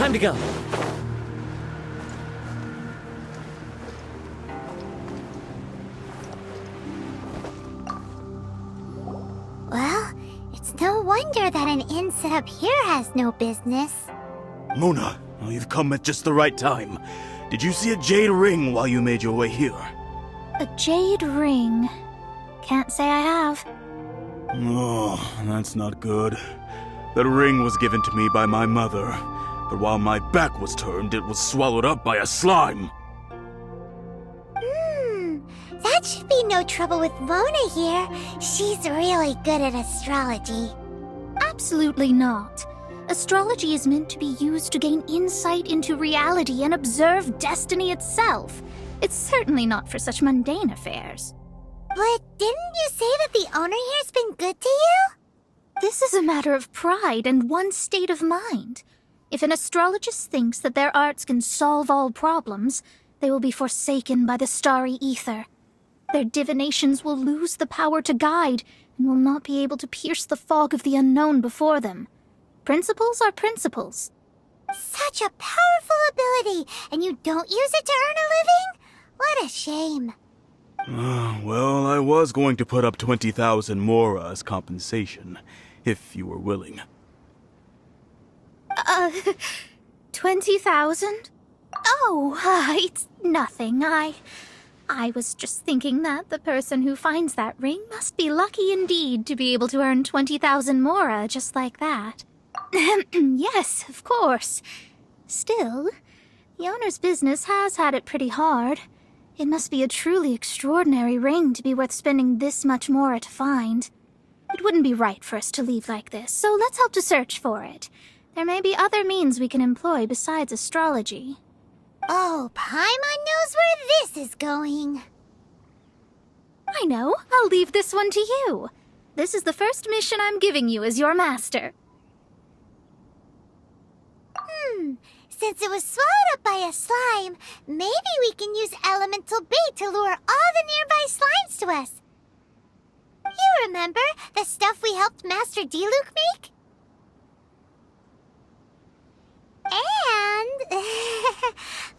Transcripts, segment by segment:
Time to go. Well, it's no wonder that an inn set up here has no business. Mona, you've come at just the right time. Did you see a jade ring while you made your way here? A jade ring. Can't say I have. Oh, that's not good. That ring was given to me by my mother, but while my back was turned, it was swallowed up by a slime. That should be no trouble with Mona here. She's really good at astrology. Absolutely not. Astrology is meant to be used to gain insight into reality and observe destiny itself. It's certainly not for such mundane affairs. But didn't you say that the owner here's been good to you? This is a matter of pride and one's state of mind. If an astrologist thinks that their arts can solve all problems, they will be forsaken by the starry ether. Their divinations will lose the power to guide and will not be able to pierce the fog of the unknown before them. Principles are principles. Such a powerful ability, and you don't use it to earn a living? What a shame. Well, I was going to put up 20,000 mora as compensation, if you were willing. 20,000? Oh, it's nothing. I was just thinking that the person who finds that ring must be lucky indeed to be able to earn 20,000 mora just like that. Yes, of course. Still, the owner's business has had it pretty hard. It must be a truly extraordinary ring to be worth spending this much mora to find. It wouldn't be right for us to leave like this, so let's help to search for it. There may be other means we can employ besides astrology. Oh, Paimon knows where this is going. I know. I'll leave this one to you. This is the first mission I'm giving you as your master. Since it was swallowed up by a slime, maybe we can use elemental bait to lure all the nearby slimes to us. You remember the stuff we helped Master Diluc make? And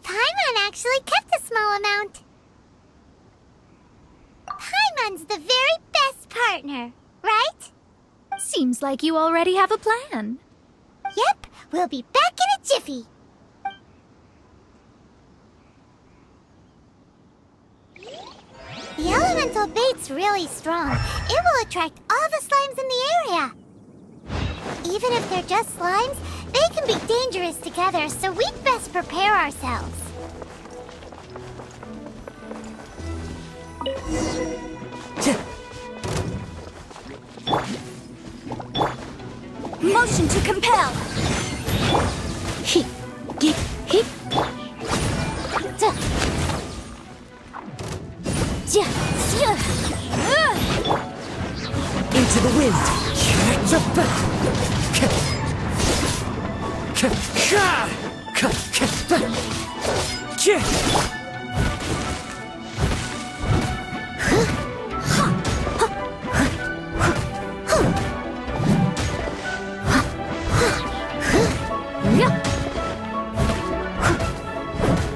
Paimon actually kept a small amount. Paimon's the very best partner, right? Seems like you already have a plan. Yep, we'll be back in a jiffy. The elemental bait's really strong. It will attract all the slimes in the area. Even if they're just slimes, they can be dangerous together, so we'd best prepare ourselves. Motion to compel. Into the wind.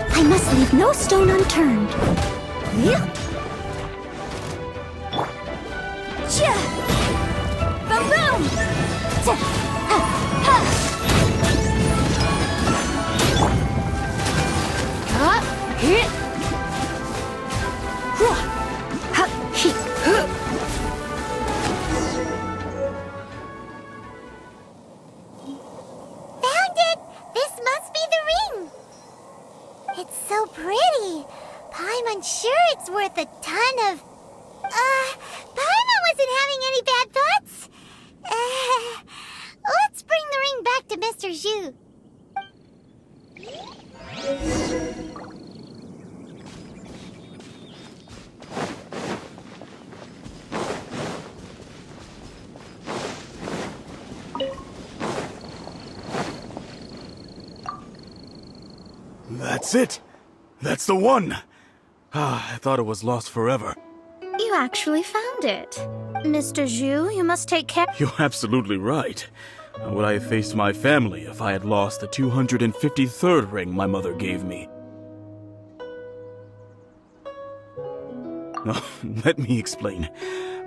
I must leave no stone unturned. Boom! Found it! This must be the ring! It's so pretty. Paimon's sure it's worth a ton of... Paimon wasn't having any bad thoughts. Let's bring the ring back to Mr. Zhu. That's it! That's the one! I thought it was lost forever. You actually found it. Mr. Zhu, you must take care. You're absolutely right. How would I have faced my family if I had lost the 253rd ring my mother gave me? Let me explain.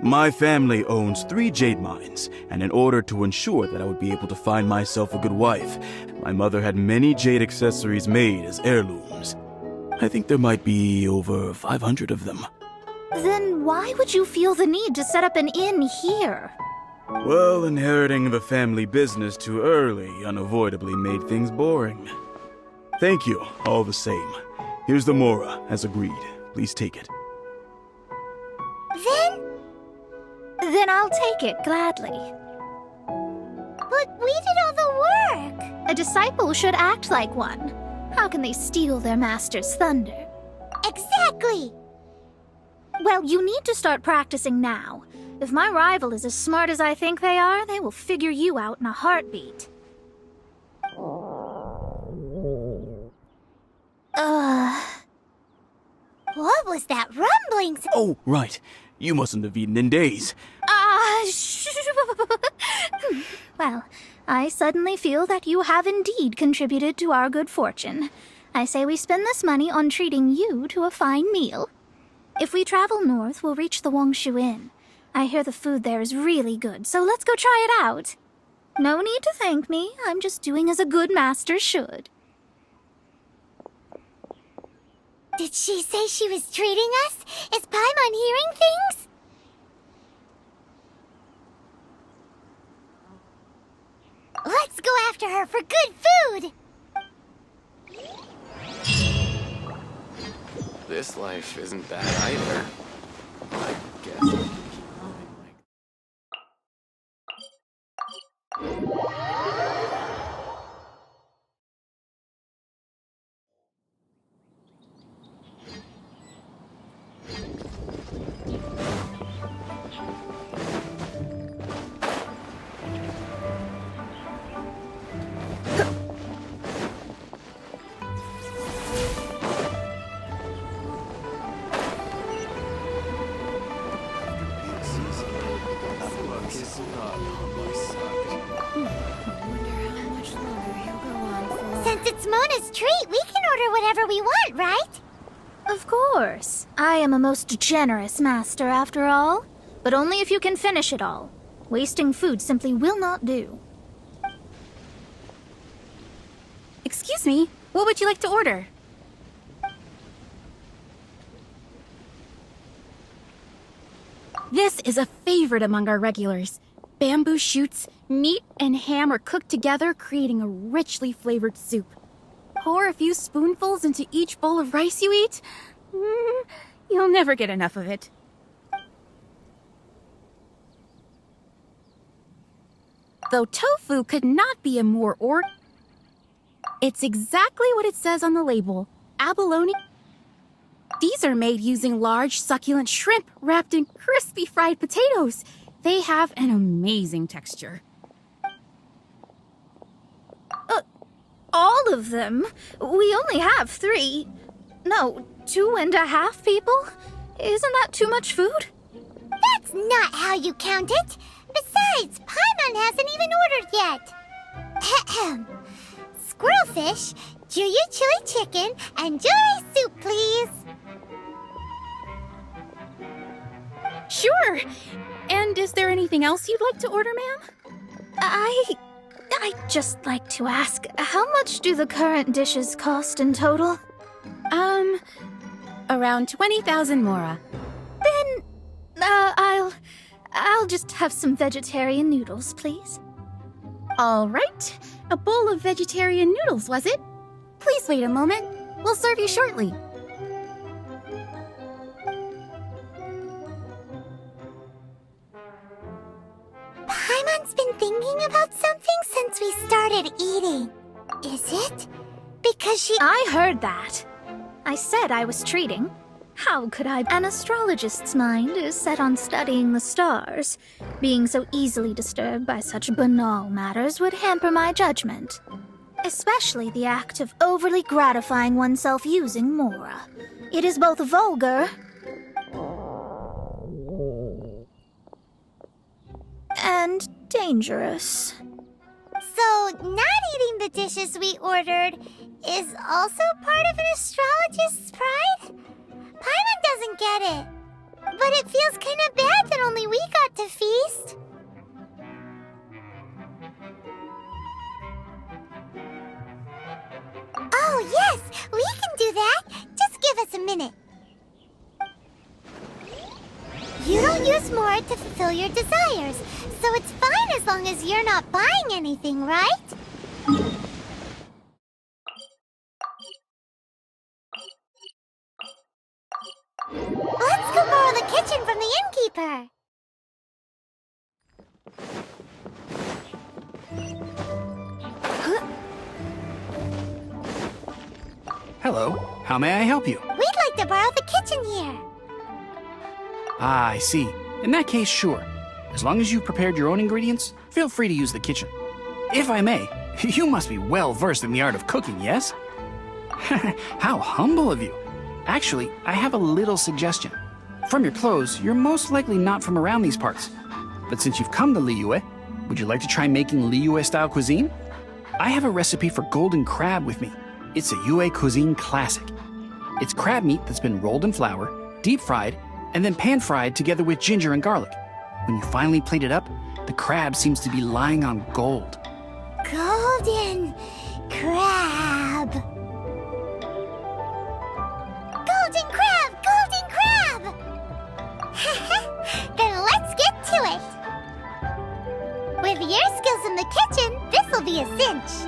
My family owns 3 jade mines, and in order to ensure that I would be able to find myself a good wife, my mother had many jade accessories made as heirlooms. I think there might be over 500 of them. Then why would you feel the need to set up an inn here? Well, inheriting the family business too early unavoidably made things boring. Thank you, all the same. Here's the mora, as agreed. Please take it. Then I'll take it gladly. But we did all the work. A disciple should act like one. How can they steal their master's thunder? Exactly. Well, you need to start practicing now. If my rival is as smart as I think they are, they will figure you out in a heartbeat. What was that rumbling? Oh, right. You mustn't have eaten in days. Well, I suddenly feel that you have indeed contributed to our good fortune. I say we spend this money on treating you to a fine meal. If we travel north, we'll reach the Wongshu Inn. I hear the food there is really good, so let's go try it out. No need to thank me. I'm just doing as a good master should. Did she say she was treating us? Is Paimon hearing things? Let's go after her for good food! This life isn't bad either. I guess. Since it's Mona's treat, we can order whatever we want, right? Of course. I am a most generous master, after all. But only if you can finish it all. Wasting food simply will not do. Excuse me, what would you like to order? This is a favorite among our regulars. Bamboo shoots, meat, and ham are cooked together, creating a richly flavored soup. Pour a few spoonfuls into each bowl of rice you eat. You'll never get enough of it. Though tofu could not be a more It's exactly what it says on the label. Abalone. These are made using large, succulent shrimp wrapped in crispy fried potatoes. They have an amazing texture. All of them? We only have 3. No, 2.5 people? Isn't that too much food? That's not how you count it. Besides, Paimon hasn't even ordered yet. Ahem. Squirrelfish, Juyu chili chicken, and jewelry soup, please. Sure. And is there anything else you'd like to order, ma'am? I'd just like to ask, how much do the current dishes cost in total? Around 20,000 mora. Then, I'll just have some vegetarian noodles, please. All right. A bowl of vegetarian noodles, was it? Please wait a moment. We'll serve you shortly. Paimon's been thinking about something since we started eating. Is it? Because she... I heard that. I said I was treating. How could I? An astrologist's mind is set on studying the stars. Being so easily disturbed by such banal matters would hamper my judgment. Especially the act of overly gratifying oneself using mora. It is both vulgar and dangerous. not eating the dishes we ordered is also part of an astrologist's pride? Paimon doesn't get it. But it feels kind of bad that only we got to feast. Oh, yes, we can do that. Just give us a minute. You don't use more to fulfill your desires, so it's fine as long as you're not buying anything, right? Let's go borrow the kitchen from the innkeeper. Hello, how may I help you? We'd like to borrow the kitchen here. Ah, I see. In that case, sure. As long as you've prepared your own ingredients, feel free to use the kitchen. If I may, you must be well versed in the art of cooking, yes? How humble of you. Actually, I have a little suggestion. From your clothes, you're most likely not from around these parts. But since you've come to Liyue, would you like to try making Liyue-style cuisine? I have a recipe for golden crab with me. It's a Yue cuisine classic. It's crab meat that's been rolled in flour, deep fried, and then pan-fried together with ginger and garlic. When you finally plate it up, the crab seems to be lying on gold. Golden crab. Golden crab! Golden crab! Then let's get to it. With your skills in the kitchen, this'll be a cinch.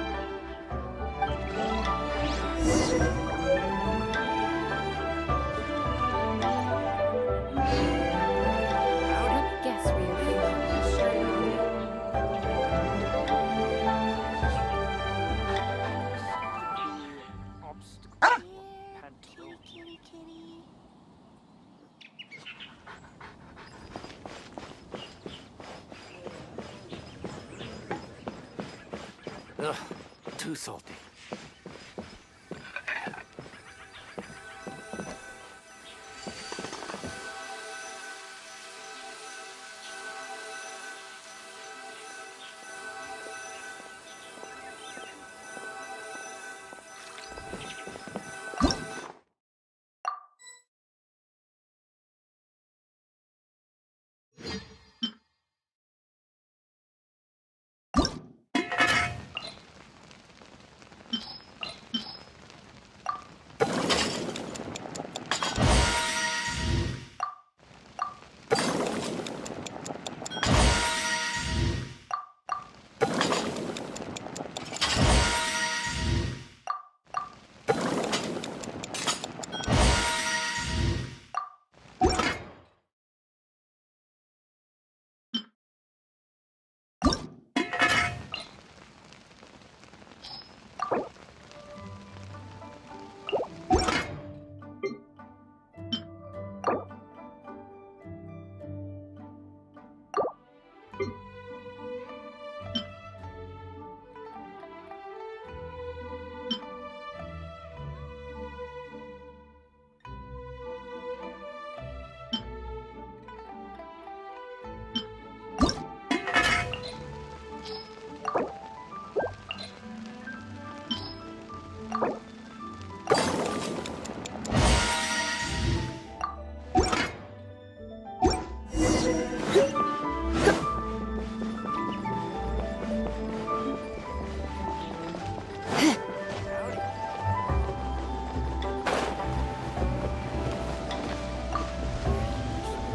Ugh, too salty.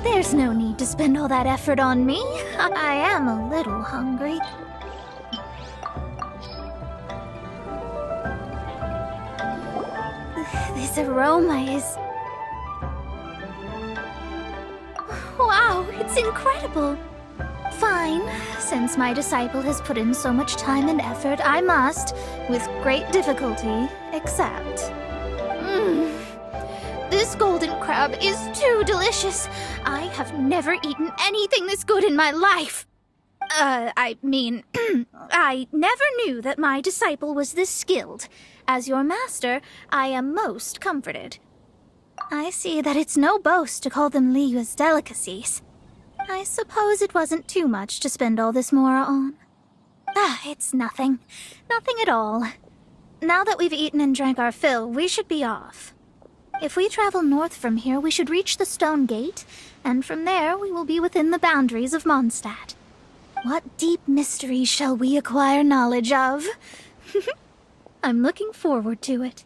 There's no need to spend all that effort on me. I am a little hungry. This aroma is... Wow, it's incredible. Fine. Since my disciple has put in so much time and effort, I must, with great difficulty, accept. This golden crab is too delicious. I have never eaten anything this good in my life. I never knew that my disciple was this skilled. As your master, I am most comforted. I see that it's no boast to call them Liyue's delicacies. I suppose it wasn't too much to spend all this mora on. It's nothing. Nothing at all. Now that we've eaten and drank our fill, we should be off. If we travel north from here, we should reach the Stone Gate, and from there we will be within the boundaries of Mondstadt. What deep mysteries shall we acquire knowledge of? I'm looking forward to it.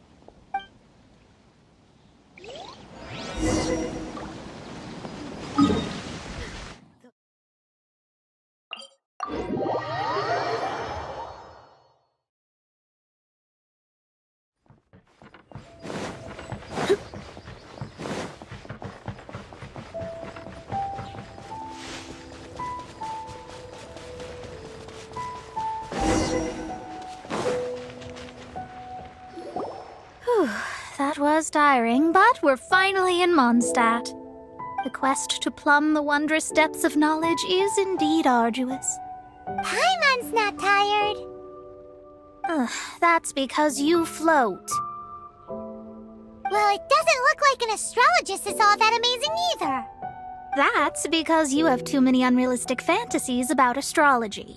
That was tiring, but we're finally in Mondstadt. The quest to plumb the wondrous depths of knowledge is indeed arduous. Paimon's not tired. That's because you float. Well, it doesn't look like an astrologist is all that amazing either. That's because you have too many unrealistic fantasies about astrology.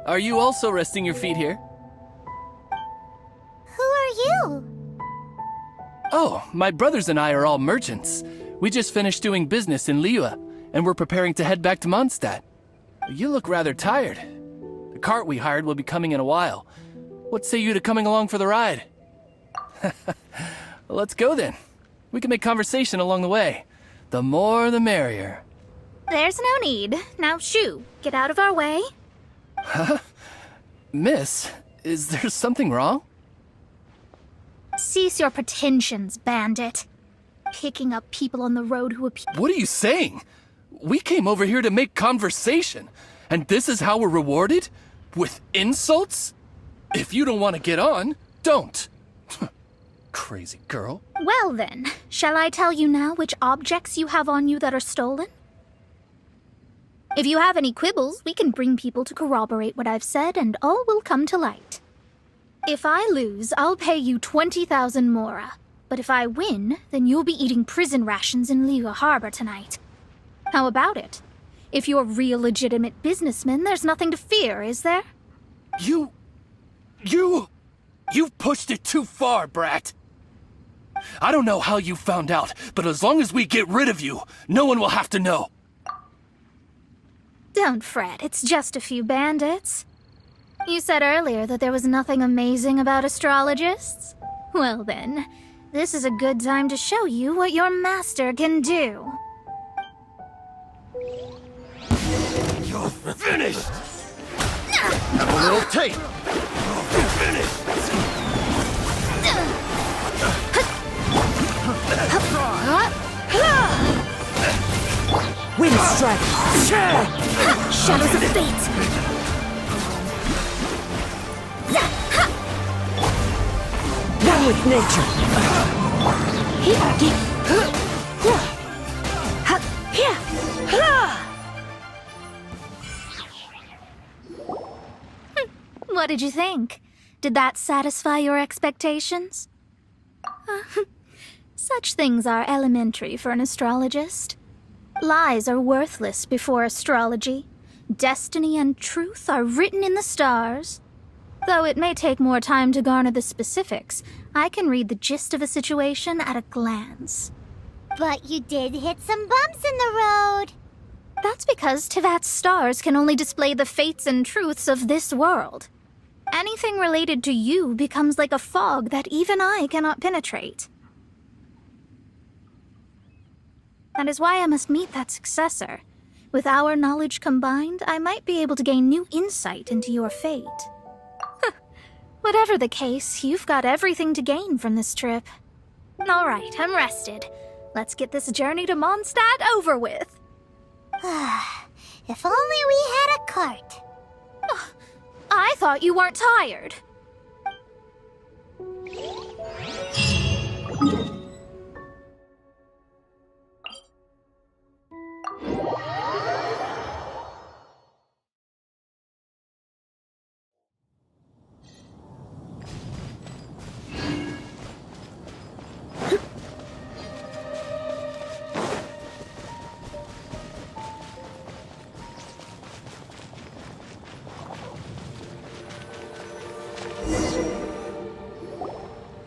Are you also resting your feet here? Who are you? Oh, my brothers and I are all merchants. We just finished doing business in Liyue, and we're preparing to head back to Mondstadt. You look rather tired. The cart we hired will be coming in a while. What say you to coming along for the ride? Let's go then. We can make conversation along the way. The more the merrier. There's no need. Now shoo, get out of our way. Miss, is there something wrong? Cease your pretensions, bandit. Picking up people on the road who appear. What are you saying? We came over here to make conversation, and this is how we're rewarded? With insults? If you don't want to get on, don't. Crazy girl. Well then, shall I tell you now which objects you have on you that are stolen? If you have any quibbles, we can bring people to corroborate what I've said, and all will come to light. If I lose, I'll pay you 20,000 mora. But if I win, then you'll be eating prison rations in Liyue Harbor tonight. How about it? If you're real legitimate businessmen, there's nothing to fear, is there? You've pushed it too far, brat. I don't know how you found out, but as long as we get rid of you, no one will have to know. Don't fret, it's just a few bandits. You said earlier that there was nothing amazing about astrologists? Well then, this is a good time to show you what your master can do. You're finished! Have a little taste! You're finished! Wind strike! Shadows of fate! One with nature! What did you think? Did that satisfy your expectations? Such things are elementary for an astrologist. Lies are worthless before astrology. Destiny and truth are written in the stars. Though it may take more time to garner the specifics, I can read the gist of a situation at a glance. But you did hit some bumps in the road. That's because Tivat's stars can only display the fates and truths of this world. Anything related to you becomes like a fog that even I cannot penetrate. That is why I must meet that successor. With our knowledge combined, I might be able to gain new insight into your fate. Whatever the case, you've got everything to gain from this trip. All right, I'm rested. Let's get this journey to Mondstadt over with. If only we had a cart. I thought you weren't tired.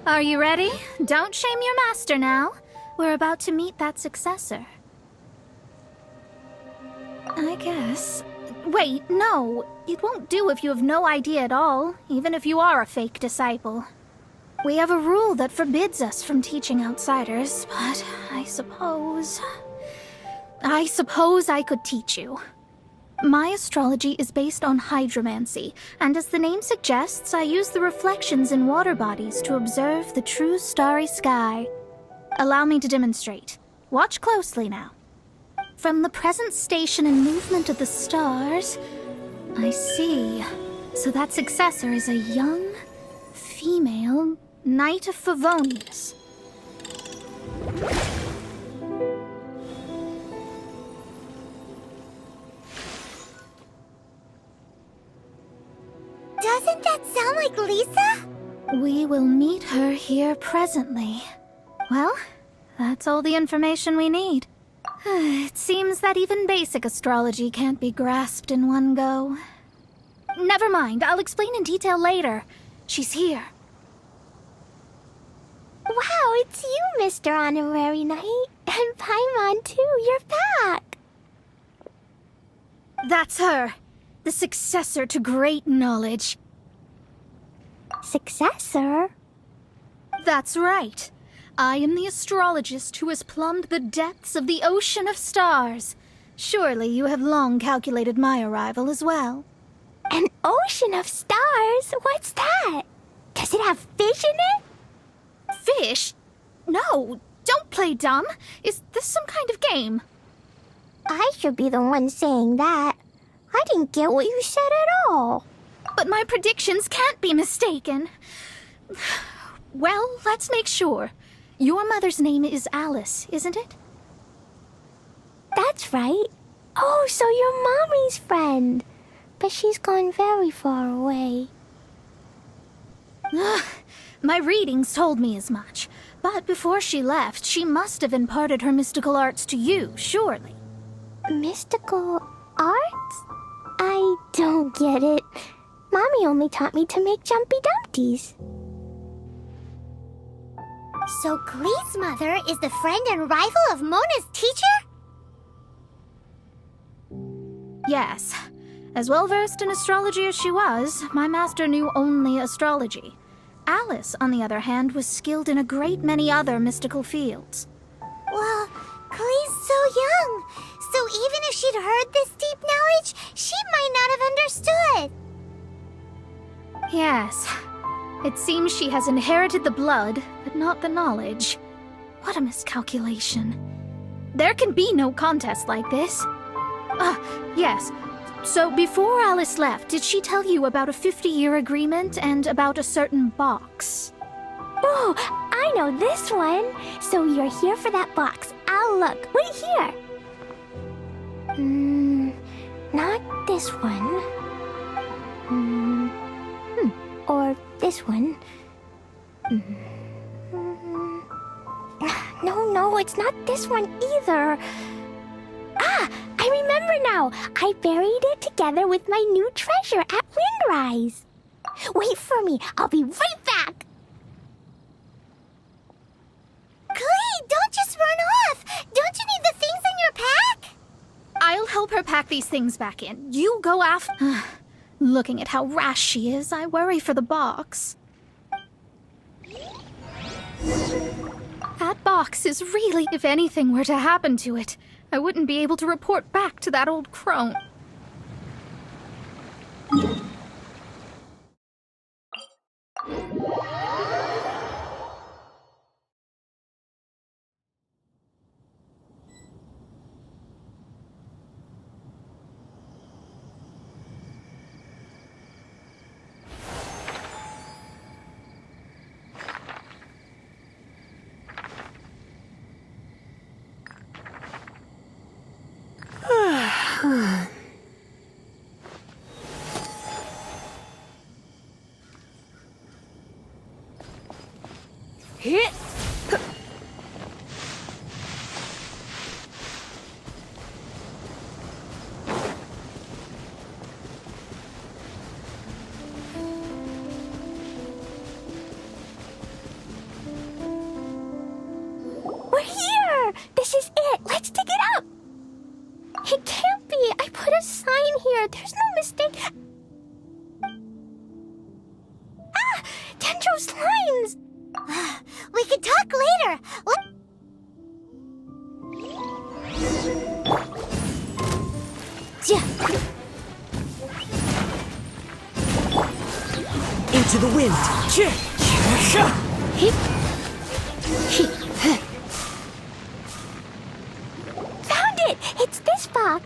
Are you ready? Don't shame your master now. We're about to meet that successor. I guess. Wait, no. It won't do if you have no idea at all, even if you are a fake disciple. We have a rule that forbids us from teaching outsiders, but I suppose I could teach you. My astrology is based on hydromancy, and as the name suggests, I use the reflections in water bodies to observe the true starry sky. Allow me to demonstrate. Watch closely now. From the present station and movement of the stars, I see. So that successor is a young, female Knight of Favonius. Doesn't that sound like Lisa? We will meet her here presently. Well, that's all the information we need. It seems that even basic astrology can't be grasped in one go. Never mind, I'll explain in detail later. She's here. Wow, it's you, Mr. Honorary Knight. And Paimon, too, you're back. That's her. The successor to great knowledge. Successor? That's right. I am the astrologist who has plumbed the depths of the ocean of stars. Surely you have long calculated my arrival as well. An ocean of stars? What's that? Does it have fish in it? Fish? No, don't play dumb. Is this some kind of game? I should be the one saying that. I didn't get what you said at all. But my predictions can't be mistaken. Well, let's make sure. Your mother's name is Alice, isn't it? That's right. Oh, so you're Mommy's friend. But she's gone very far away. My readings told me as much. But before she left, she must have imparted her mystical arts to you, surely. Mystical arts? I don't get it. Mommy only taught me to make jumpy dumpties. So Glee's mother is the friend and rival of Mona's teacher? Yes. As well-versed in astrology as she was, my master knew only astrology. Alice, on the other hand, was skilled in a great many other mystical fields. Well, Glee's so young. So even if she'd heard this deep knowledge, she might not have understood. Yes. It seems she has inherited the blood, but not the knowledge. What a miscalculation. There can be no contest like this. Yes. So before Alice left, did she tell you about a 50-year agreement and about a certain box? Oh, I know this one. So you're here for that box. I'll look. Wait here. Not this one. Or this one. No, it's not this one either. Ah, I remember now. I buried it together with my new treasure at Windrise. Wait for me. I'll be right back. Glee, don't just run off. Don't you need the things in your pack? I'll help her pack these things back in. You go after... Looking at how rash she is, I worry for the box. That box is really... If anything were to happen to it, I wouldn't be able to report back to that old crone. Hit! Into the wind. Found it! It's this box.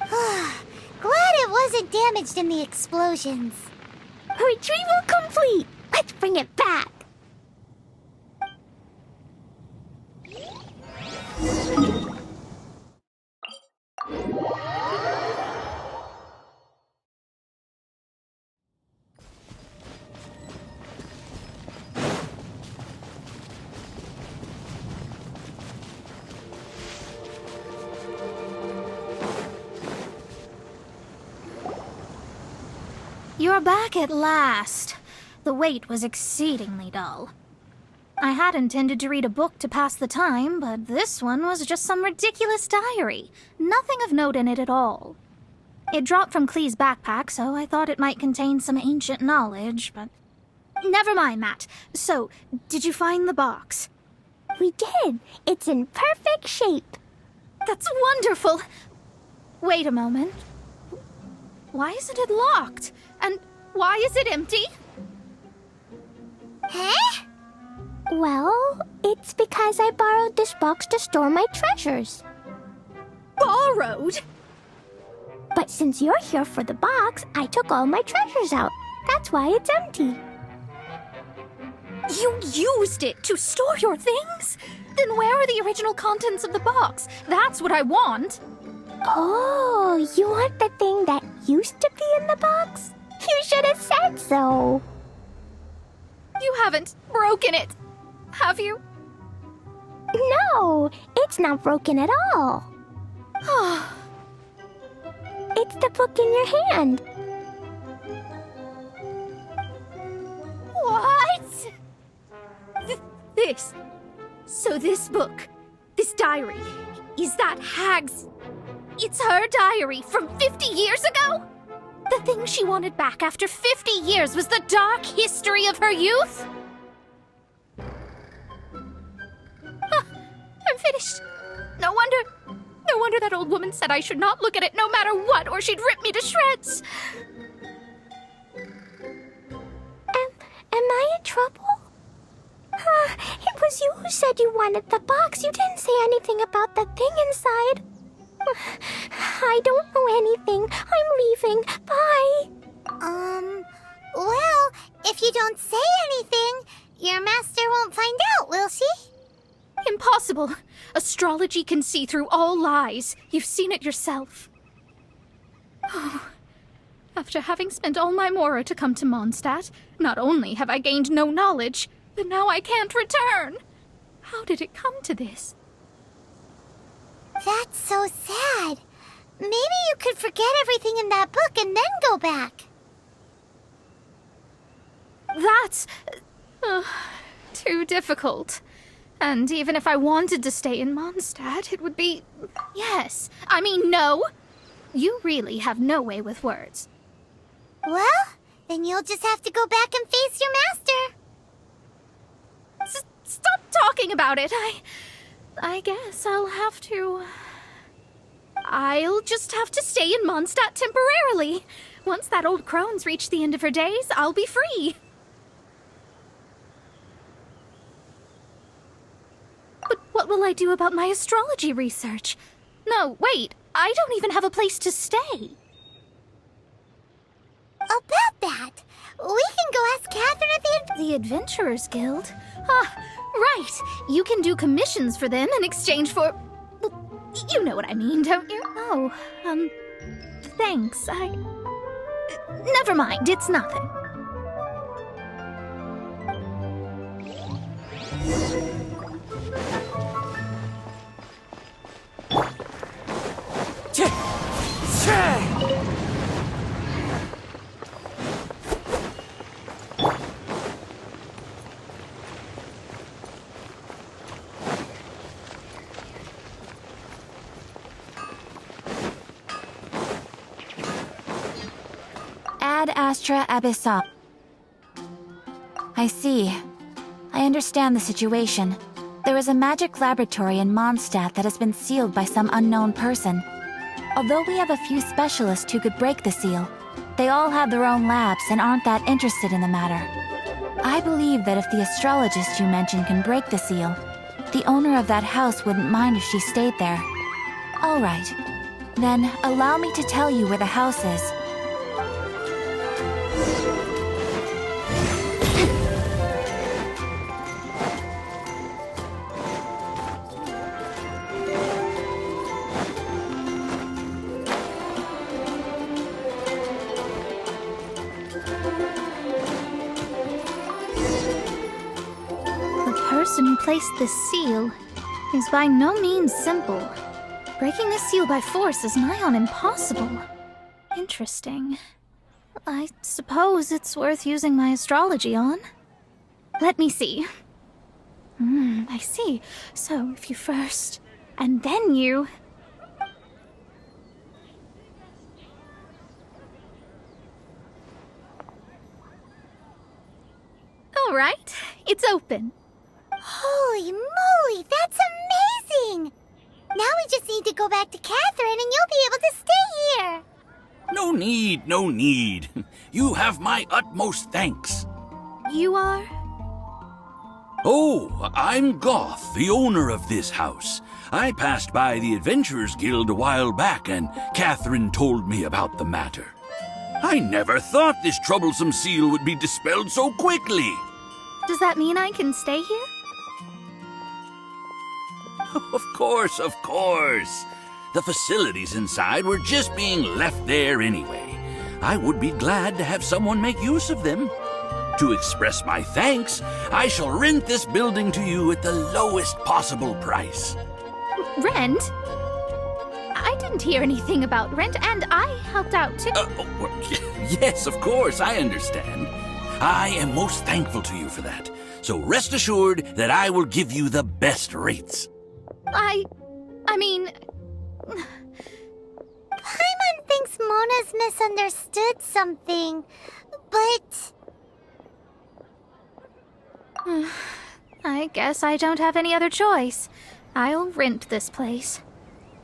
Glad it wasn't damaged in the explosions. Retrieval complete. Let's bring it back. You're back at last. The wait was exceedingly dull. I had intended to read a book to pass the time, but this one was just some ridiculous diary. Nothing of note in it at all. It dropped from Clee's backpack, so I thought it might contain some ancient knowledge, but... Never mind that. So, did you find the box? We did. It's in perfect shape. That's wonderful! Wait a moment. Why isn't it locked? And why is it empty? Huh? Well, it's because I borrowed this box to store my treasures. Borrowed? But since you're here for the box, I took all my treasures out. That's why it's empty. You used it to store your things? Then where are the original contents of the box? That's what I want. Oh, you want the thing that used to be in the box? You should have said so. You haven't broken it, have you? No, it's not broken at all. It's the book in your hand. What? This. So this book, this diary, is that Hag's... It's her diary from 50 years ago? The thing she wanted back after 50 years was the dark history of her youth? I'm finished. No wonder that old woman said I should not look at it no matter what, or she'd rip me to shreds. Am I in trouble? It was you who said you wanted the box. You didn't say anything about the thing inside. I don't know anything. I'm leaving. Bye. Well, if you don't say anything, your master won't find out, will she? Impossible. Astrology can see through all lies. You've seen it yourself. Oh. After having spent all my mora to come to Mondstadt, not only have I gained no knowledge, but now I can't return. How did it come to this? That's so sad. Maybe you could forget everything in that book and then go back. That's... too difficult. And even if I wanted to stay in Mondstadt, it would be... Yes. I mean, no. You really have no way with words. Well, then you'll just have to go back and face your master. Stop talking about it. I guess I'll have to... I'll just have to stay in Mondstadt temporarily. Once that old crone's reached the end of her days, I'll be free. But what will I do about my astrology research? No, wait. I don't even have a place to stay. About that, we can go ask Catherine at The Adventurers Guild? Right. You can do commissions for them in exchange for... Well, you know what I mean, don't you? Oh, thanks. Never mind, it's nothing. Ad Astra Abyssa. I see. I understand the situation. There is a magic laboratory in Mondstadt that has been sealed by some unknown person. Although we have a few specialists who could break the seal, They all have their own labs and aren't that interested in the matter. I believe that if the astrologist you mentioned can break the seal, the owner of that house wouldn't mind if she stayed there. All right. Then, allow me to tell you where the house is. The person who placed this seal is by no means simple. Breaking the seal by force is nigh on impossible. Interesting. I suppose it's worth using my astrology on. Let me see. I see. So, if you first, and then you... All right, it's open. Holy moly, that's amazing! Now we just need to go back to Catherine and you'll be able to stay here! No need, no need. You have my utmost thanks. You are? Oh, I'm Goth, the owner of this house. I passed by the Adventurers Guild a while back and Catherine told me about the matter. I never thought this troublesome seal would be dispelled so quickly. Does that mean I can stay here? Of course, of course. The facilities inside were just being left there anyway. I would be glad to have someone make use of them. To express my thanks, I shall rent this building to you at the lowest possible price. Rent? I didn't hear anything about rent, and I helped out too. Yes, of course, I understand. I am most thankful to you for that. So rest assured that I will give you the best rates. I mean... Paimon thinks Mona's misunderstood something, but... I guess I don't have any other choice. I'll rent this place.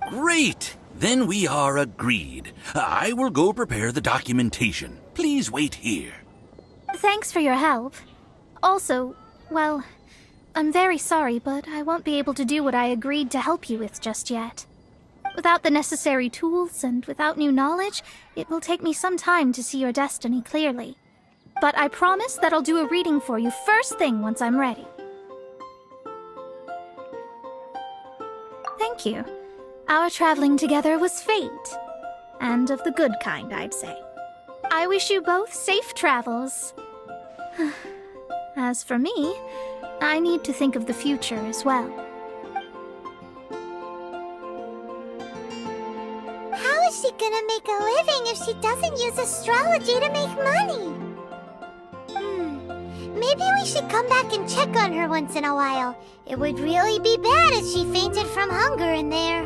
Great! Then we are agreed. I will go prepare the documentation. Please wait here. Thanks for your help. Also, well, I'm very sorry, but I won't be able to do what I agreed to help you with just yet. Without the necessary tools and without new knowledge, it will take me some time to see your destiny clearly. But I promise that I'll do a reading for you first thing once I'm ready. Thank you. Our traveling together was fate. And of the good kind, I'd say. I wish you both safe travels. As for me, I need to think of the future as well. How is she gonna make a living if she doesn't use astrology to make money? Maybe we should come back and check on her once in a while. It would really be bad if she fainted from hunger in there.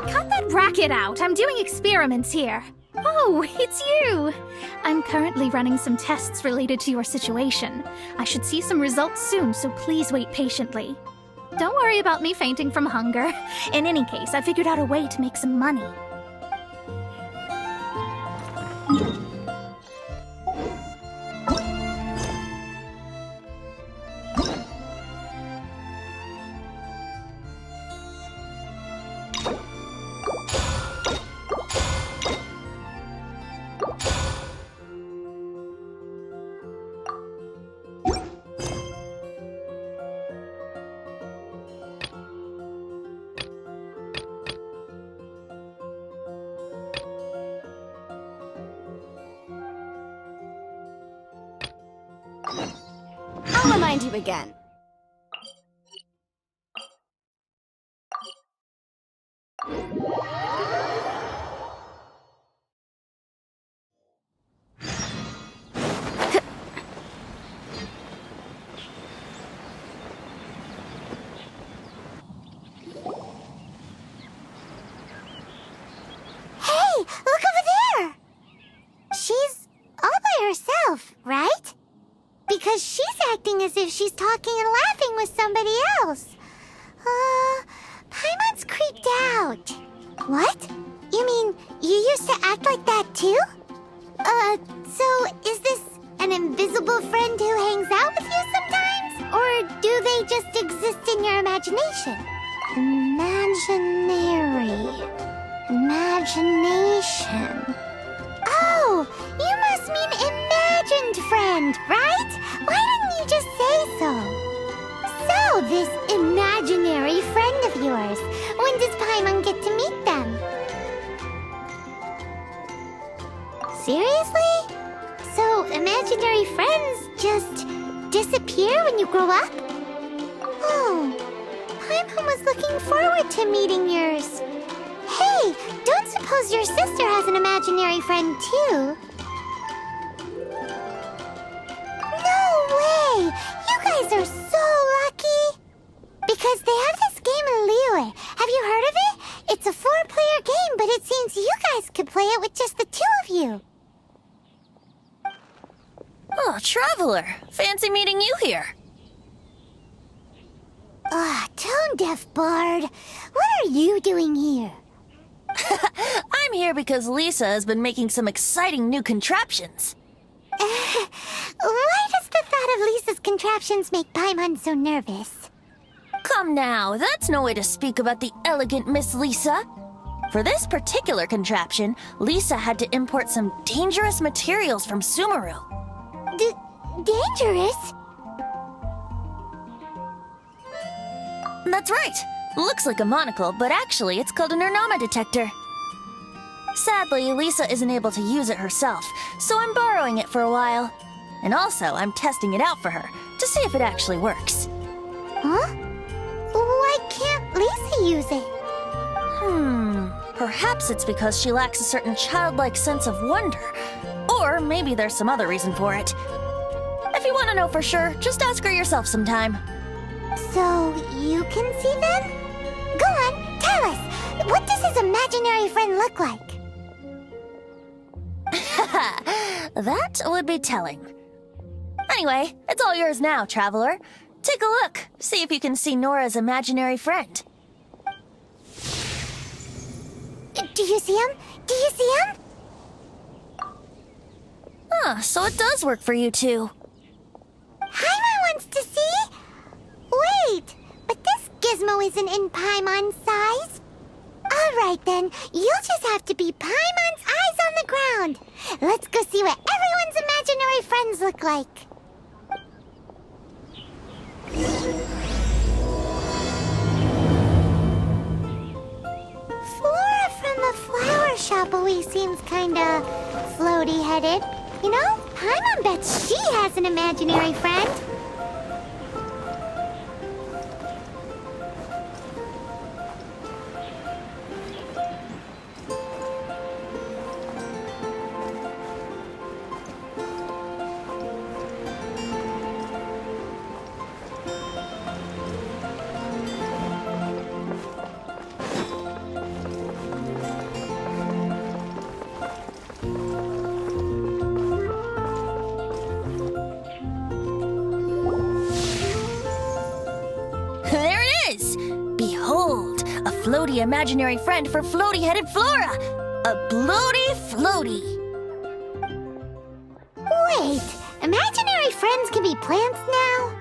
Cut that racket out! I'm doing experiments here. Oh, it's you! I'm currently running some tests related to your situation. I should see some results soon, so please wait patiently. Don't worry about me fainting from hunger. In any case, I figured out a way to make some money. I'll remind you again. Hey, look over there! She's all by herself, right? Because she's acting as if she's talking and laughing with somebody else. Paimon's creeped out. What? You mean you used to act like that too? So is this an invisible friend who hangs out with you sometimes? Or do they just exist in your imagination? Imagination. Oh, you must mean imagined friend, right? Why didn't you just say so? So, this imaginary friend of yours, when does Paimon get to meet them? Seriously? So, imaginary friends just disappear when you grow up? Oh, Paimon was looking forward to meeting yours. Hey, don't suppose your sister has an imaginary friend too? No way! You guys are so lucky! Because they have this game in Liyue. Have you heard of it? It's a 4-player game, but it seems you guys could play it with just the 2 of you. Oh, Traveler! Fancy meeting you here. Tone-deaf bard. What are you doing here? I'm here because Lisa has been making some exciting new contraptions. Why does the thought of Lisa's contraptions make Paimon so nervous? Come now, that's no way to speak about the elegant Miss Lisa. For this particular contraption, Lisa had to import some dangerous materials from Sumeru. Dangerous? That's right. Looks like a monocle, but actually it's called an Ernama detector. Sadly, Lisa isn't able to use it herself, so I'm borrowing it for a while. And also, I'm testing it out for her, to see if it actually works. Huh? Why can't Lisa use it? Perhaps it's because she lacks a certain childlike sense of wonder. Or maybe there's some other reason for it. If you want to know for sure, just ask her yourself sometime. So, you can see them? Go on, tell us. What does his imaginary friend look like? That would be telling. Anyway, it's all yours now, Traveler. Take a look. See if you can see Nora's imaginary friend. Do you see him? Do you see him? So it does work for you two. Paimon wants to see? Wait, but this gizmo isn't in Paimon's size. Alright then, you'll just have to be Paimon's eyes on the ground. Let's go see what everyone's imaginary friends look like. Flora from the flower shop always seems kinda floaty-headed. You know, Paimon bets she has an imaginary friend. There it is! Behold, a floaty imaginary friend for floaty-headed Flora! A bloaty floaty! Wait, imaginary friends can be plants now?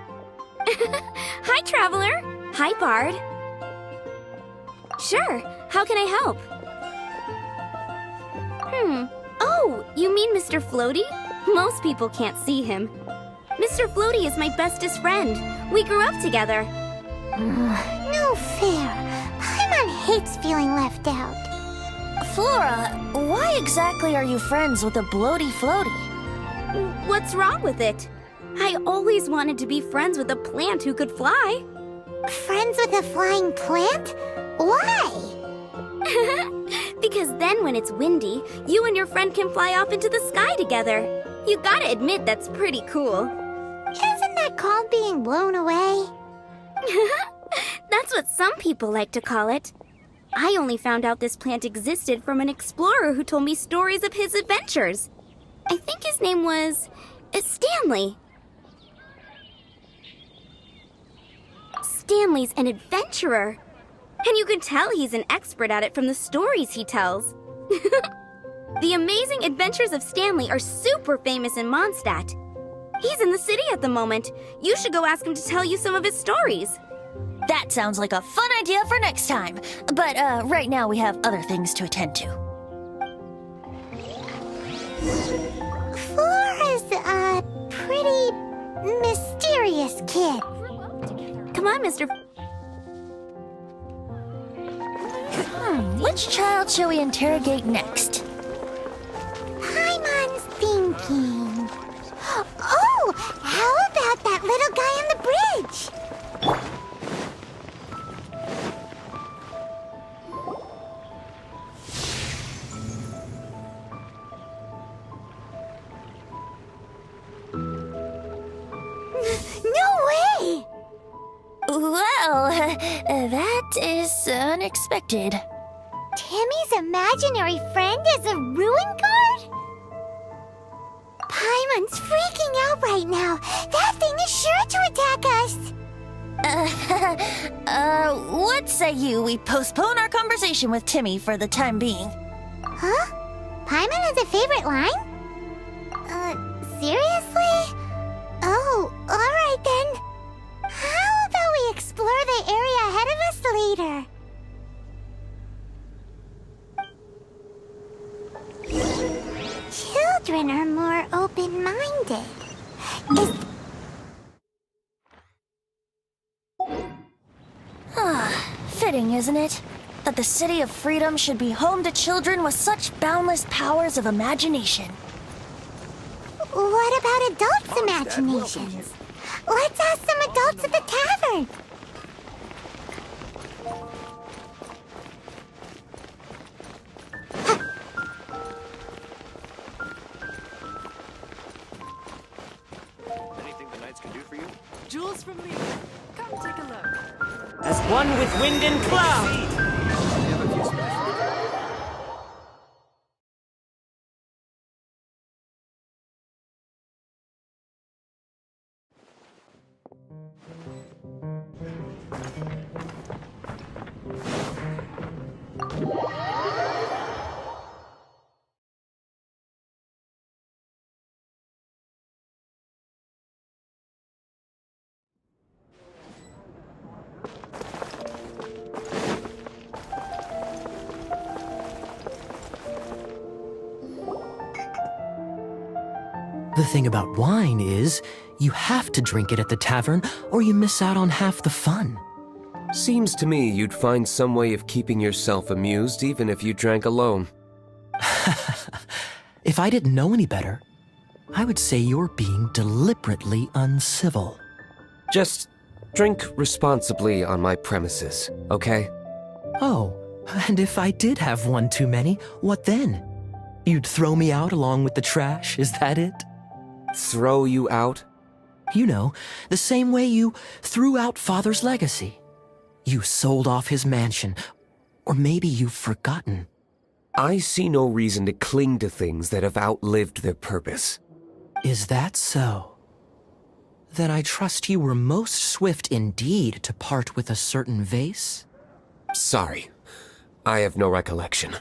Hi, Traveler. Hi, Bard. Sure, how can I help? Oh, you mean Mr. Floaty? Most people can't see him. Mr. Floaty is my bestest friend. We grew up together. No fair. Paimon hates feeling left out. Flora, why exactly are you friends with a bloaty floaty? What's wrong with it? I always wanted to be friends with a plant who could fly. Friends with a flying plant? Why? Because then when it's windy, you and your friend can fly off into the sky together. You gotta admit that's pretty cool. Isn't that called being blown away? That's what some people like to call it. I only found out this plant existed from an explorer who told me stories of his adventures. I think his name was Stanley. Stanley's an adventurer. And you can tell he's an expert at it from the stories he tells. The Amazing Adventures of Stanley are super famous in Mondstadt. He's in the city at the moment. You should go ask him to tell you some of his stories. That sounds like a fun idea for next time. But right now we have other things to attend to. Flora's a pretty mysterious kid. Come on, Mr. Which child shall we interrogate next? Paimon's thinking. Oh, how about that little guy on the bridge? No way! Well, that is unexpected. Timmy's imaginary friend is a ruin guard? Paimon's freaking out right now. That thing is sure to attack us. What say you we postpone our conversation with Timmy for the time being? Huh? Paimon has a favorite line? Seriously? Oh, alright then. How about we explore the area ahead of us later? Children are more open-minded. Fitting, isn't it? That the City of Freedom should be home to children with such boundless powers of imagination. What about adults' imaginations? Let's ask some adults at the tavern. Anything the knights can do for you? Jewels from me. Come take a look. As one with wind and cloud. The thing about wine is, you have to drink it at the tavern or you miss out on half the fun. Seems to me you'd find some way of keeping yourself amused even if you drank alone. If I didn't know any better, I would say you're being deliberately uncivil. Just drink responsibly on my premises, okay? Oh, and if I did have one too many, what then? You'd throw me out along with the trash, is that it? Throw you out? You know, the same way you threw out Father's legacy. You sold off his mansion, or maybe you've forgotten. I see no reason to cling to things that have outlived their purpose. Is that so? Then I trust you were most swift indeed to part with a certain vase? Sorry, I have no recollection.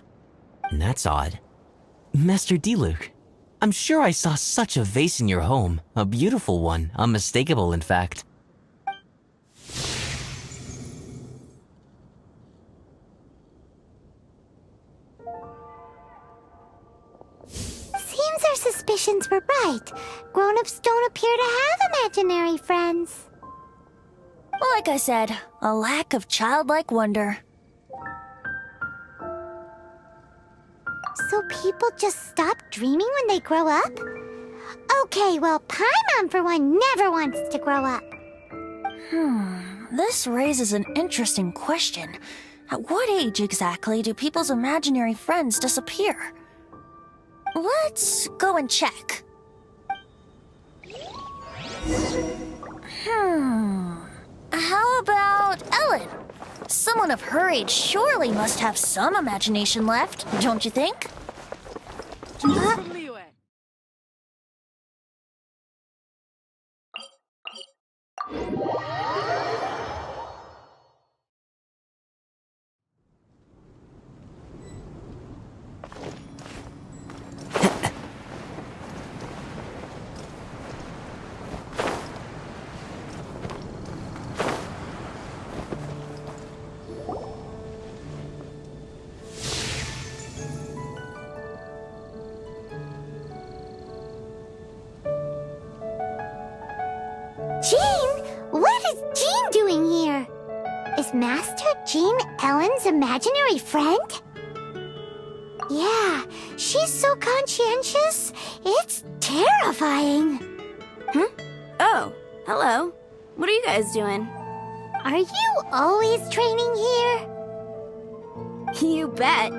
That's odd. Master Diluc, I'm sure I saw such a vase in your home. A beautiful one, unmistakable in fact. Seems our suspicions were right. Grown-ups don't appear to have imaginary friends. Like I said, a lack of childlike wonder. So people just stop dreaming when they grow up? Okay, well, Paimon, for one, never wants to grow up. This raises an interesting question. At what age exactly do people's imaginary friends disappear? Let's go and check. How about Ellen? Someone of her age surely must have some imagination left, don't you think? Jean? What is Jean doing here? Is Master Jean Ellen's imaginary friend? Yeah, she's so conscientious. It's terrifying. Huh? Oh, hello. What are you guys doing? Are you always training here? You bet.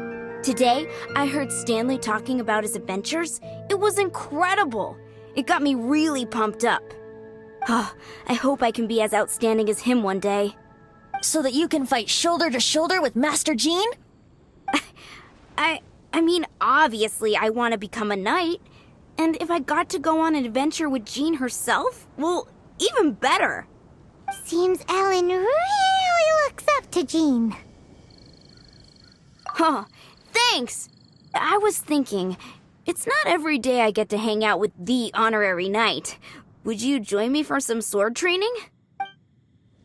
Today, I heard Stanley talking about his adventures. It was incredible. It got me really pumped up. Oh, I hope I can be as outstanding as him one day. So that you can fight shoulder to shoulder with Master Jean? I mean, obviously I want to become a knight. And if I got to go on an adventure with Jean herself, well, even better. Seems Ellen really looks up to Jean. Huh, thanks. I was thinking, it's not every day I get to hang out with the honorary knight. Would you join me for some sword training?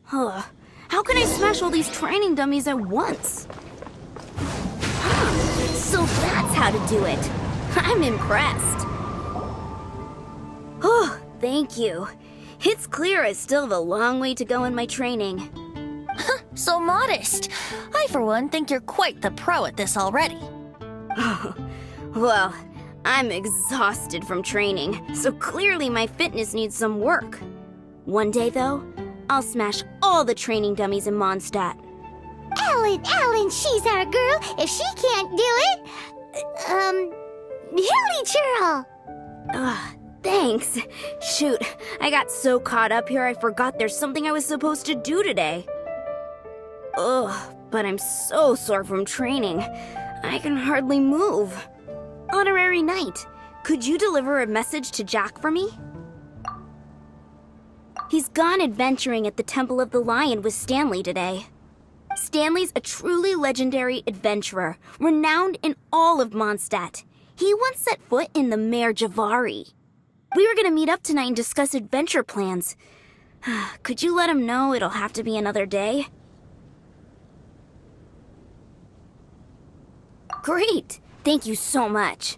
Huh, how can I smash all these training dummies at once? So that's how to do it. I'm impressed. Oh, thank you. It's clear I still have a long way to go in my training. So modest. I, for one, think you're quite the pro at this already. Well, I'm exhausted from training, so clearly my fitness needs some work. One day, though, I'll smash all the training dummies in Mondstadt. Ellen, she's our girl. If she can't do it, Hilly Churl. Thanks. Shoot, I got so caught up here I forgot there's something I was supposed to do today. Ugh, but I'm so sore from training. I can hardly move. Honorary Knight, could you deliver a message to Jack for me? He's gone adventuring at the Temple of the Lion with Stanley today. Stanley's a truly legendary adventurer, renowned in all of Mondstadt. He once set foot in the Mare Javari. We were gonna meet up tonight and discuss adventure plans. Could you let him know it'll have to be another day? Great! Thank you so much.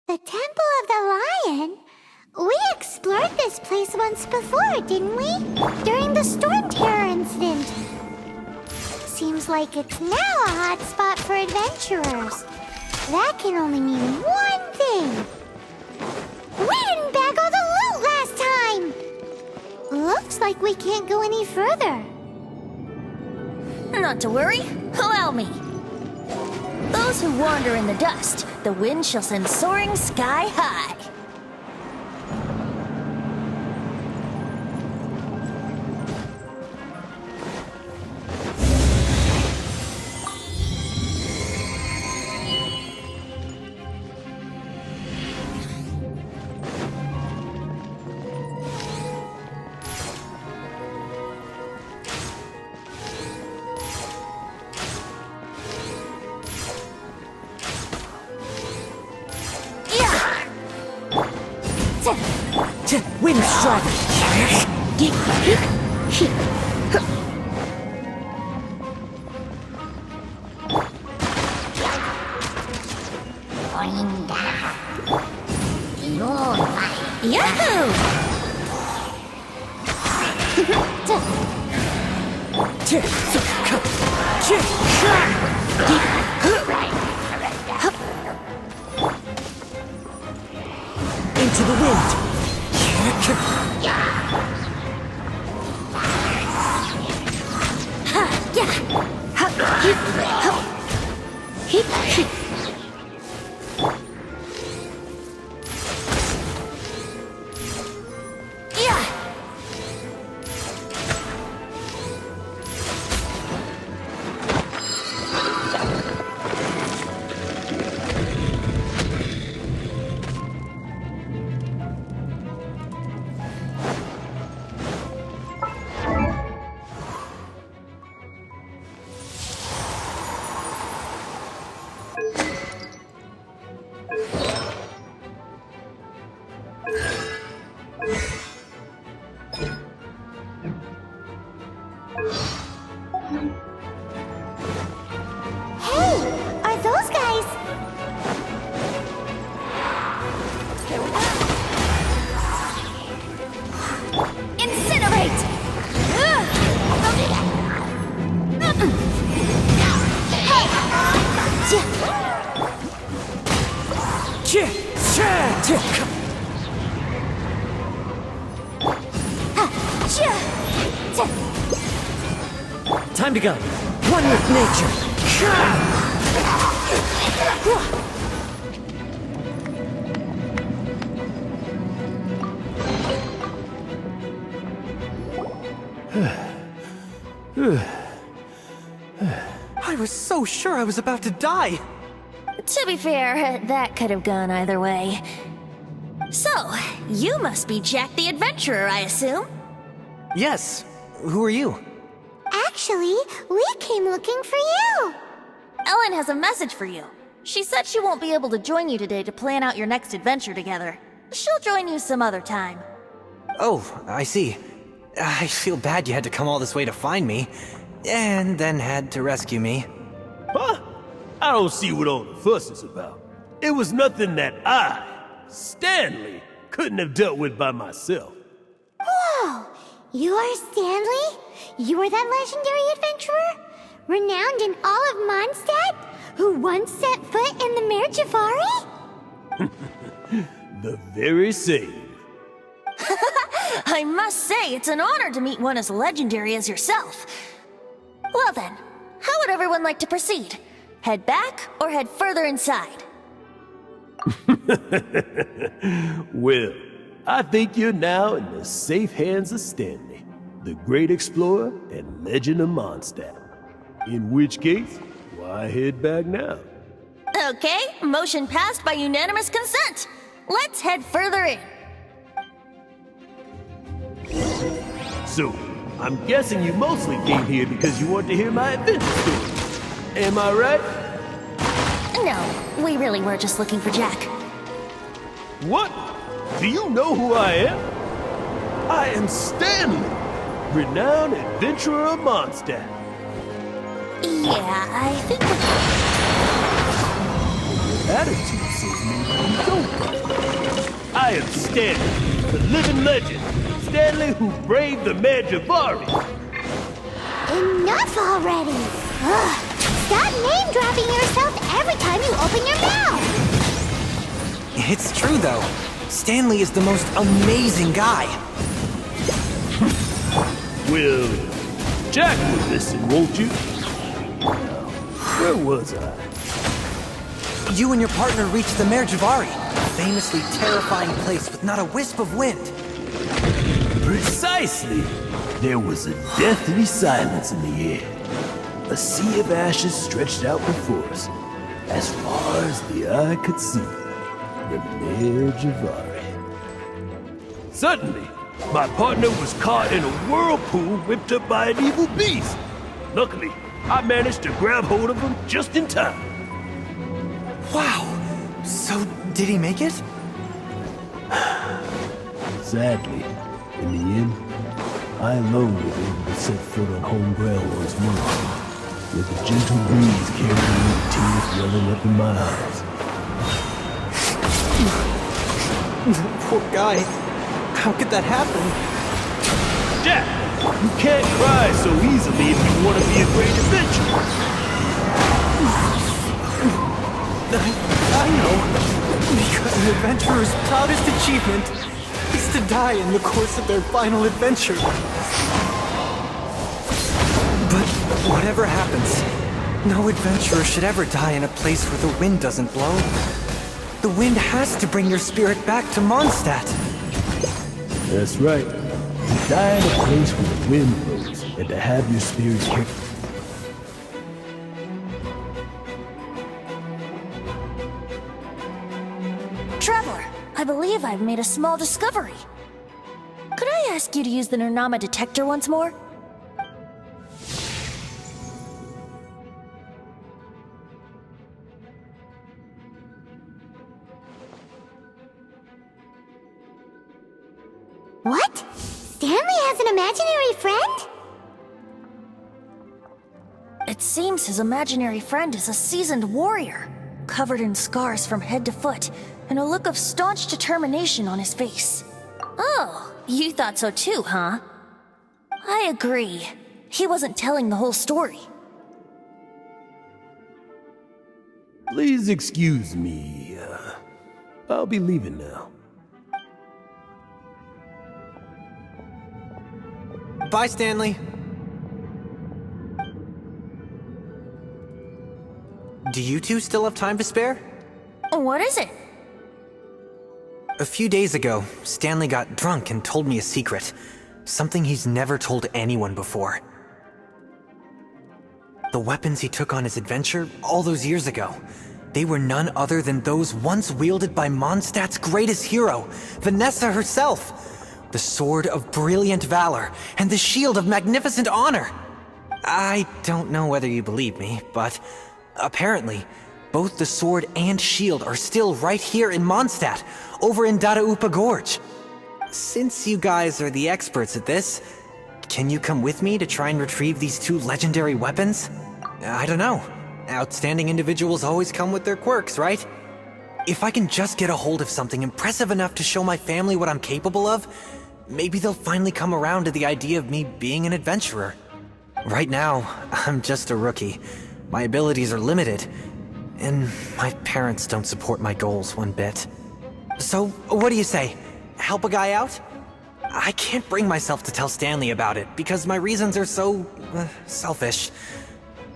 The Temple of the Lion? We explored this place once before, didn't we? During the Storm Terror incident. Seems like it's now a hot spot for adventurers. That can only mean one thing. We didn't bag all the loot last time! Looks like we can't go any further. Not to worry. Allow me. Those who wander in the dust, the wind shall send soaring sky high. Wind strike! Yahoo! Hey, are those guys? Incinerate! Time to go. One with nature. I was so sure I was about to die. To be fair, that could have gone either way. So, you must be Jack the Adventurer, I assume? Yes. Who are you? Actually, we came looking for you. Ellen has a message for you. She said she won't be able to join you today to plan out your next adventure together. She'll join you some other time. Oh, I see. I feel bad you had to come all this way to find me, and then had to rescue me. Huh? I don't see what all the fuss is about. It was nothing that I, Stanley, couldn't have dealt with by myself. Whoa! You are Stanley? You are that legendary adventurer? Renowned in all of Mondstadt? Who once set foot in the Mare Javari? The very same. I must say, it's an honor to meet one as legendary as yourself. Well then, how would everyone like to proceed? Head back or head further inside? Well, I think you're now in the safe hands of Stanley, the great explorer and legend of Mondstadt. In which case, why head back now? Okay, motion passed by unanimous consent. Let's head further in. So, I'm guessing you mostly came here because you want to hear my adventure story. Am I right? No, we really were just looking for Jack. What? Do you know who I am? I am Stanley, renowned adventurer of Mondstadt. Yeah, I think Your attitude says maybe you don't. I am Stanley, the living legend. Stanley who braved the Mare Javari. Enough already! Ugh. Stop name-dropping yourself every time you open your mouth! It's true, though. Stanley is the most amazing guy. Well, Jack will listen, won't you? Now, where was I? You and your partner reached the Mare Javari, a famously terrifying place with not a wisp of wind. Precisely! There was a deathly silence in the air. A sea of ashes stretched out before us, as far as the eye could see. The Mare Javari. Suddenly, my partner was caught in a whirlpool whipped up by an evil beast. Luckily, I managed to grab hold of him just in time. Wow! So, did he make it? Sadly, in the end, I alone was able to set foot on home ground once more, with a gentle breeze carrying me, tears welling up in my eyes. Poor guy. How could that happen? Jack, you can't cry so easily if you want to be a great adventurer. I know. Because an adventurer's proudest achievement is to die in the course of their final adventure. But whatever happens, No adventurer should ever die in a place where the wind doesn't blow. The wind has to bring your spirit back to Mondstadt. That's right. To die in a place where the wind blows, and to have your spirit carried. Traveler, I believe I've made a small discovery. Could I ask you to use the Nernama detector once more? What? Stanley has an imaginary friend? It seems his imaginary friend is a seasoned warrior, covered in scars from head to foot, and a look of staunch determination on his face. Oh, you thought so too, huh? I agree. He wasn't telling the whole story. Please excuse me. I'll be leaving now. Bye, Stanley. Do you two still have time to spare? What is it? A few days ago, Stanley got drunk and told me a secret. Something he's never told anyone before. The weapons he took on his adventure all those years ago, they were none other than those once wielded by Mondstadt's greatest hero, Vanessa herself. The sword of brilliant valor and the shield of magnificent honor. I don't know whether you believe me, but apparently, both the sword and shield are still right here in Mondstadt, over in Dadaupa Gorge. Since you guys are the experts at this, can you come with me to try and retrieve these two legendary weapons? I don't know. Outstanding individuals always come with their quirks, right? If I can just get a hold of something impressive enough to show my family what I'm capable of, maybe they'll finally come around to the idea of me being an adventurer. Right now, I'm just a rookie. My abilities are limited, and my parents don't support my goals one bit. So, what do you say? Help a guy out? I can't bring myself to tell Stanley about it, because my reasons are so selfish.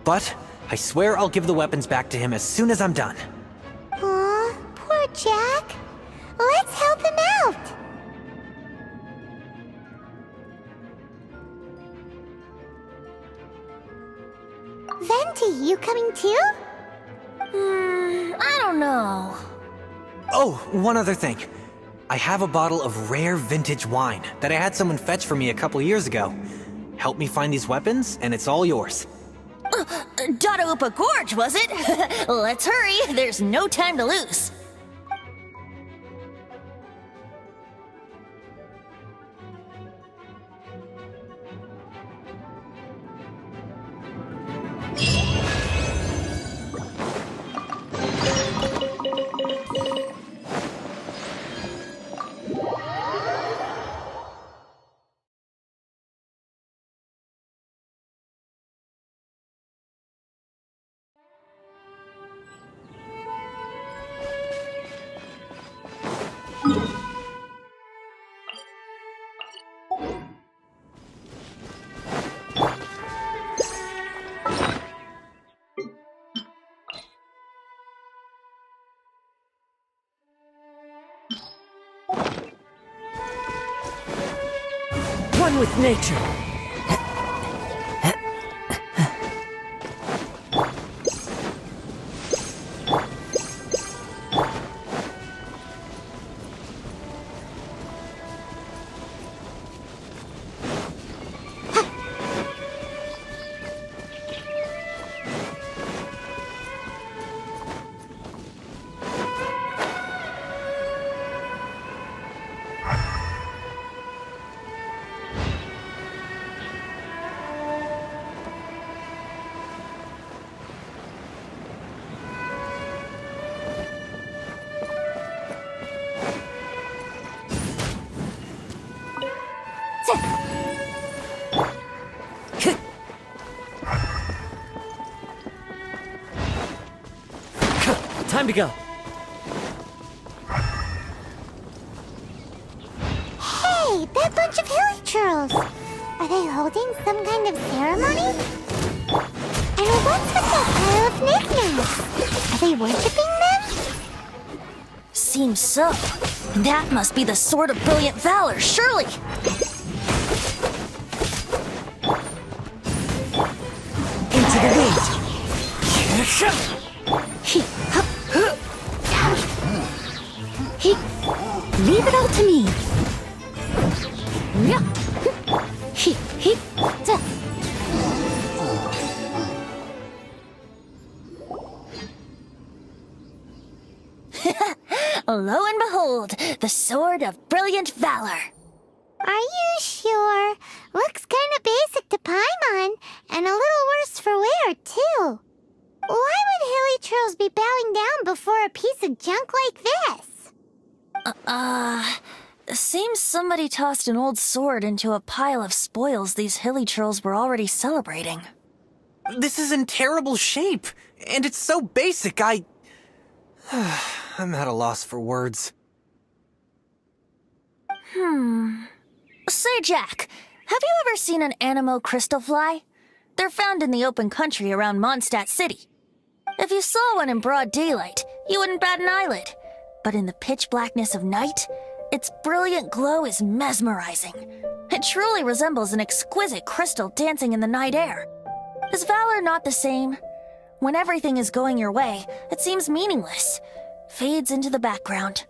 But I swear I'll give the weapons back to him as soon as I'm done. Aw, poor Jack. Let's help him out. Venti, you coming too? I don't know. Oh, one other thing. I have a bottle of rare vintage wine that I had someone fetch for me a couple years ago. Help me find these weapons, and it's all yours. Dadaupa Gorge, was it? Let's hurry, there's no time to lose. One with nature. Time to go. Hey, that bunch of hilly churls. Are they holding some kind of ceremony? I what's with that pile of knickknacks? Are they worshipping them? Seems so. That must be the Sword of Brilliant Valor, surely. Into the wind. Leave it all to me. Lo and behold, the Sword of Brilliant Valor. Are you sure? Looks kinda basic to Paimon, and a little worse for wear, too. Why would hilly churls be bowing down before a piece of junk like this? Seems somebody tossed an old sword into a pile of spoils these hilly churls were already celebrating. This is in terrible shape, and it's so basic, I'm at a loss for words. Say, Jack, have you ever seen an Anemo crystal fly? They're found in the open country around Mondstadt City. If you saw one in broad daylight, you wouldn't bat an eyelid. But in the pitch blackness of night, its brilliant glow is mesmerizing. It truly resembles an exquisite crystal dancing in the night air. Is valor not the same? When everything is going your way, it seems meaningless, fades into the background.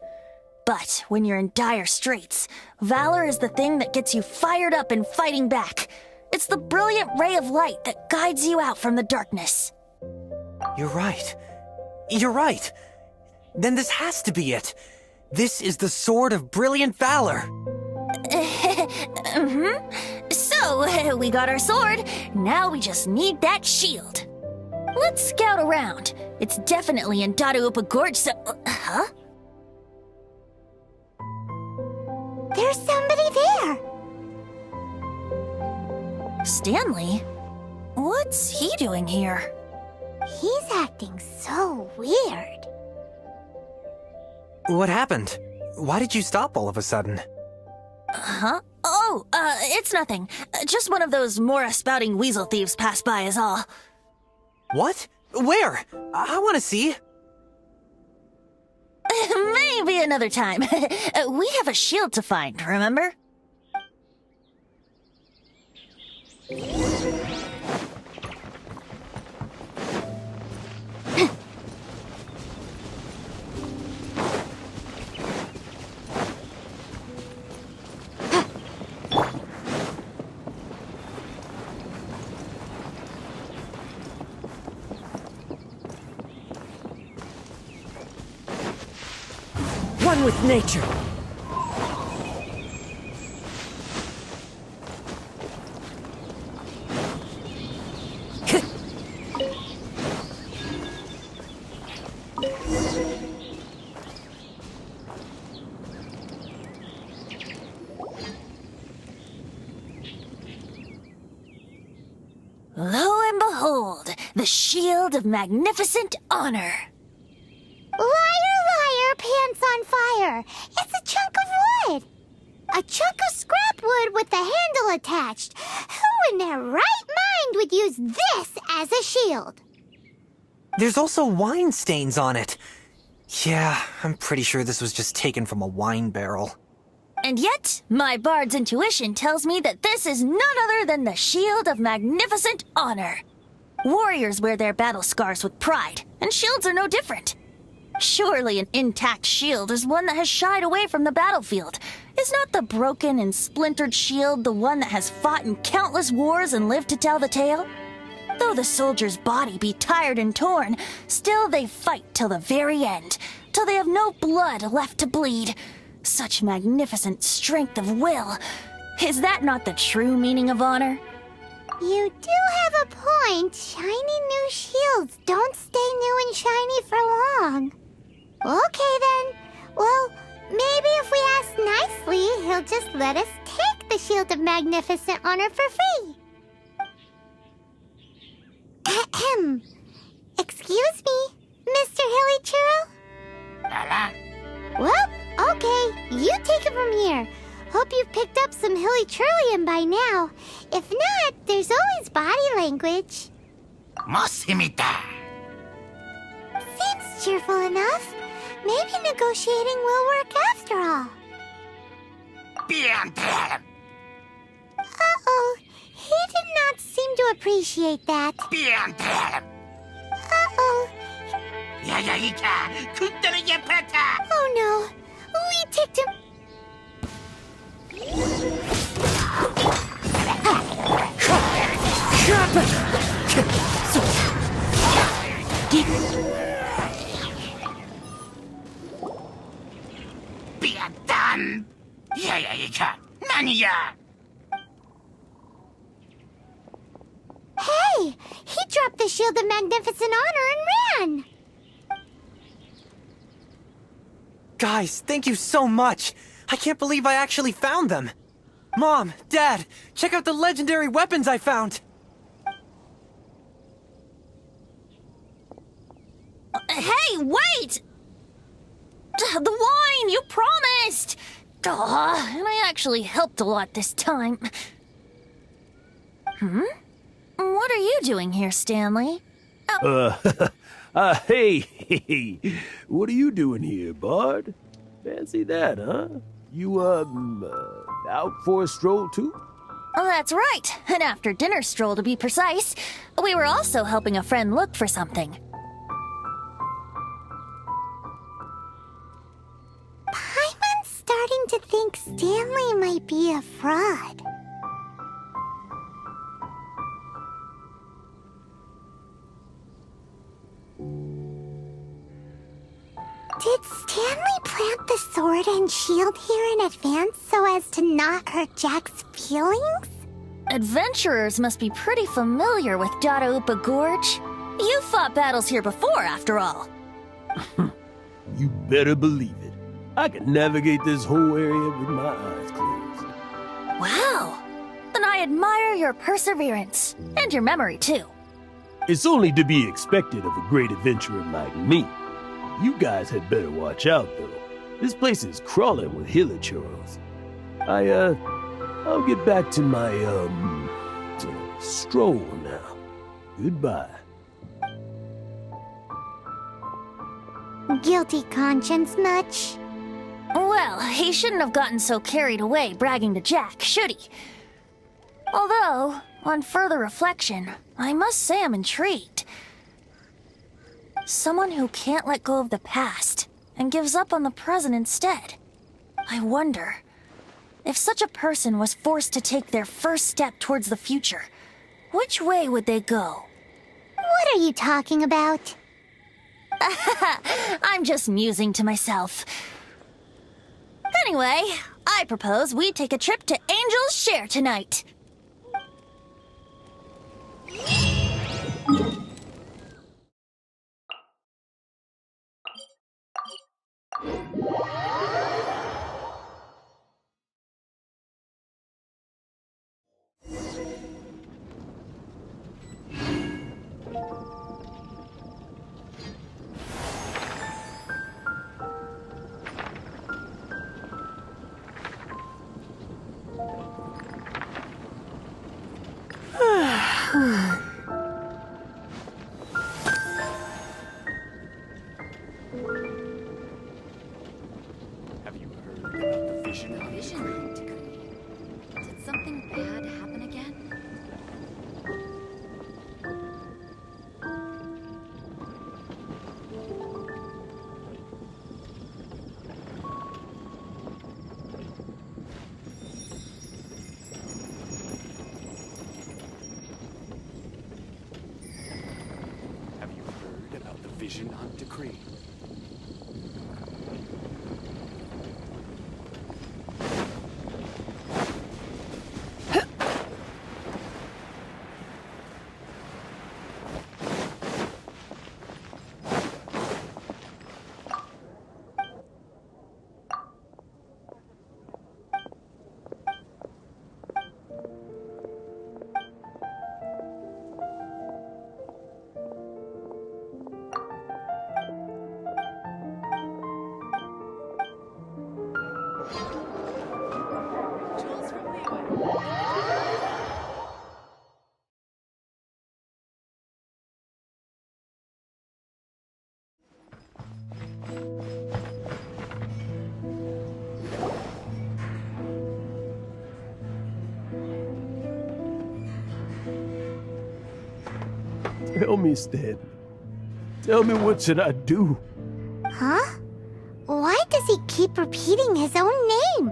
But when you're in dire straits, valor is the thing that gets you fired up and fighting back. It's the brilliant ray of light that guides you out from the darkness. You're right. You're right. Then this has to be it. This is the Sword of Brilliant Valor. So, we got our sword. Now we just need that shield. Let's scout around. It's definitely in Dadaupa Gorge, so... Huh? There's somebody there. Stanley? What's he doing here? He's acting so weird. What happened? Why did you stop all of a sudden? Huh? Oh, it's nothing. Just one of those Mora-spouting weasel thieves passed by is all. What? Where? I want to see. Maybe another time. We have a shield to find, remember? One with nature. Lo and behold, the shield of magnificent honor. Liar, liar, pants on fire. It's a chunk of wood. A chunk of scrap wood with the handle attached. Who in their right mind would use this as a shield? There's also wine stains on it. Yeah, I'm pretty sure this was just taken from a wine barrel. And yet, my bard's intuition tells me that this is none other than the shield of magnificent honor. Warriors wear their battle scars with pride, and shields are no different. Surely an intact shield is one that has shied away from the battlefield. Is not the broken and splintered shield the one that has fought in countless wars and lived to tell the tale? Though the soldier's body be tired and torn, still they fight till the very end, till they have no blood left to bleed. Such magnificent strength of will. Is that not the true meaning of honor? You do have a point. Shiny new shields don't stay new and shiny for long. Okay then. Well, maybe if we ask nicely, he'll just let us take the Shield of Magnificent Honor for free. Ahem. Excuse me, Mr. Hilly Churl? Well, okay, you take it from here. Hope you've picked up some Hilly Churlian by now. If not, there's always body language. Must scimitar. Seems cheerful enough. Maybe negotiating will work after all. Uh-oh. He did not seem to appreciate that. Uh-oh. Oh no. We ticked him. Hey! He dropped the Shield of Magnificent Honor and ran! Guys, thank you so much! I can't believe I actually found them! Mom, Dad, check out the legendary weapons I found! Hey, wait! The wine, you promised! And I actually helped a lot this time. What are you doing here, Stanley? Hey, what are you doing here, Bard? Fancy that, huh? You, out for a stroll too? That's right, an after-dinner stroll to be precise. We were also helping a friend look for something. Paimon's starting to think Stanley might be a fraud. Did Stanley plant the sword and shield here in advance so as to not hurt Jack's feelings? Adventurers must be pretty familiar with Dadaupa Gorge. You've fought battles here before, after all. You better believe it. I can navigate this whole area with my eyes closed. Wow. Then I admire your perseverance. And your memory, too. It's only to be expected of a great adventurer like me. You guys had better watch out, though. This place is crawling with hilichurros. I'll get back to my, stroll now. Goodbye. Guilty conscience much? Well, he shouldn't have gotten so carried away bragging to Jack, should he? Although, on further reflection, I must say I'm intrigued. Someone who can't let go of the past and gives up on the present instead. I wonder, if such a person was forced to take their first step towards the future, which way would they go? What are you talking about? I'm just musing to myself. Anyway, I propose we take a trip to Angel's Share tonight. Have you heard about the vision on the screen? Did something bad happen again? Have you heard about the vision hunt decree? Tell me, Stanley. Tell me, what should I do? Huh? Why does he keep repeating his own name?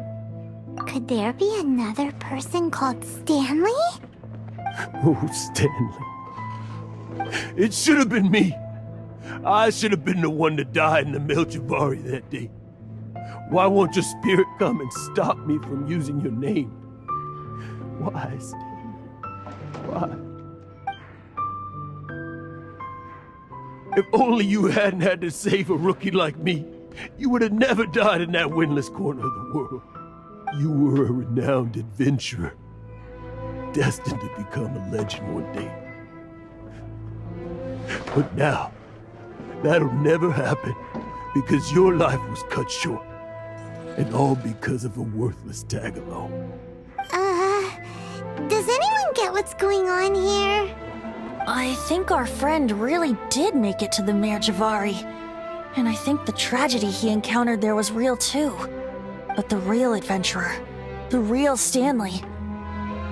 Could there be another person called Stanley? Oh, Stanley. It should have been me. I should have been the one to die in the Melchivari that day. Why won't your spirit come and stop me from using your name? Why, Stanley? Why? If only you hadn't had to save a rookie like me, you would have never died in that windless corner of the world. You were a renowned adventurer, destined to become a legend one day. But now, that'll never happen, because your life was cut short, and all because of a worthless tag-along. Does anyone get what's going on here? I think our friend really did make it to the Merjavari. And I think the tragedy he encountered there was real too. But the real adventurer, the real Stanley,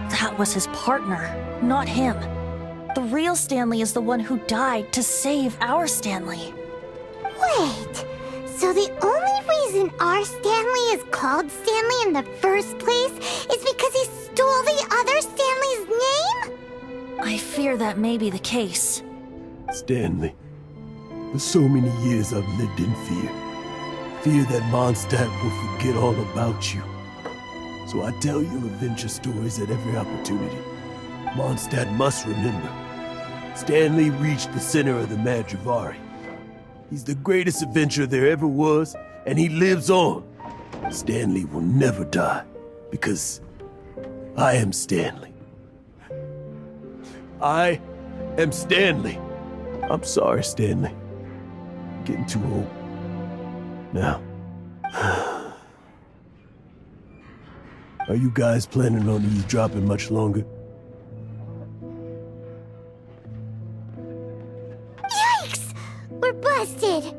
that was his partner, not him. The real Stanley is the one who died to save our Stanley. Wait, so the only reason our Stanley is called Stanley in the first place is because he stole the other Stanley's name? I fear that may be the case. Stanley, for so many years I've lived in fear. Fear that Mondstadt will forget all about you. So I tell you adventure stories at every opportunity. Mondstadt must remember. Stanley reached the center of the Madrivari. He's the greatest adventurer there ever was, and he lives on. Stanley will never die, because I am Stanley. I am Stanley. I'm sorry, Stanley. I'm getting too old. Now, are you guys planning on eavesdropping much longer? Yikes! We're busted!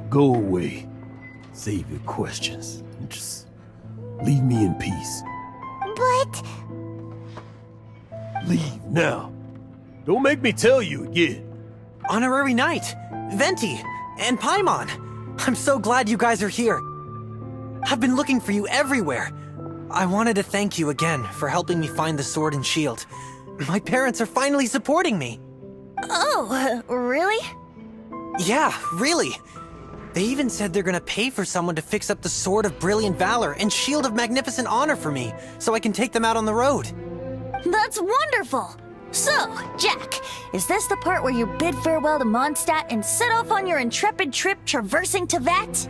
Go away. Save your questions. And just leave me in peace. But... Leave now. Don't make me tell you again. Honorary Knight, Venti, and Paimon. I'm so glad you guys are here. I've been looking for you everywhere. I wanted to thank you again for helping me find the sword and shield. My parents are finally supporting me. Oh, really? Yeah, really. They even said they're gonna pay for someone to fix up the Sword of Brilliant Valor and Shield of Magnificent Honor for me, so I can take them out on the road. That's wonderful! So, Jack, is this the part where you bid farewell to Mondstadt and set off on your intrepid trip traversing Tevat?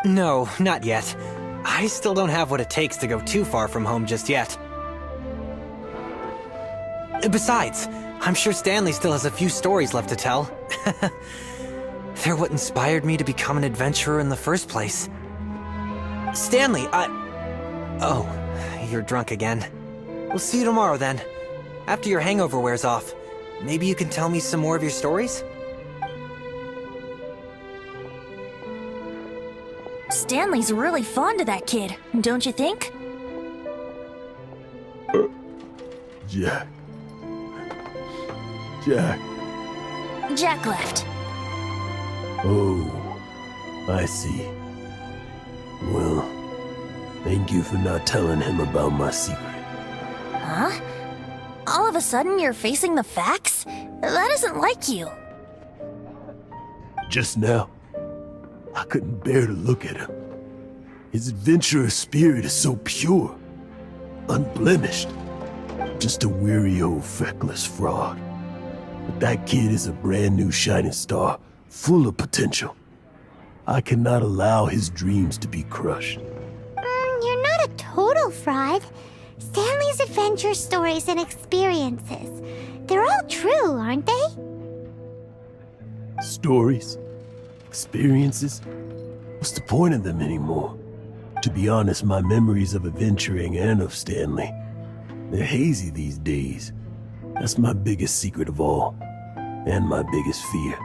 No, not yet. I still don't have what it takes to go too far from home just yet. Besides, I'm sure Stanley still has a few stories left to tell. They're what inspired me to become an adventurer in the first place. Stanley, Oh, you're drunk again. We'll see you tomorrow then. After your hangover wears off. Maybe you can tell me some more of your stories? Stanley's really fond of that kid, don't you think? Jack. Jack. Jack left. Oh, I see. Well, thank you for not telling him about my secret. Huh? All of a sudden you're facing the facts? That isn't like you. Just now, I couldn't bear to look at him. His adventurous spirit is so pure, unblemished. Just a weary old feckless fraud. But that kid is a brand new shining star, full of potential. I cannot allow his dreams to be crushed. You're not a total fraud. Stanley's adventure stories and experiences, they're all true, aren't they? Stories? Experiences? What's the point of them anymore? To be honest, my memories of adventuring and of Stanley, they're hazy these days. That's my biggest secret of all, and my biggest fear.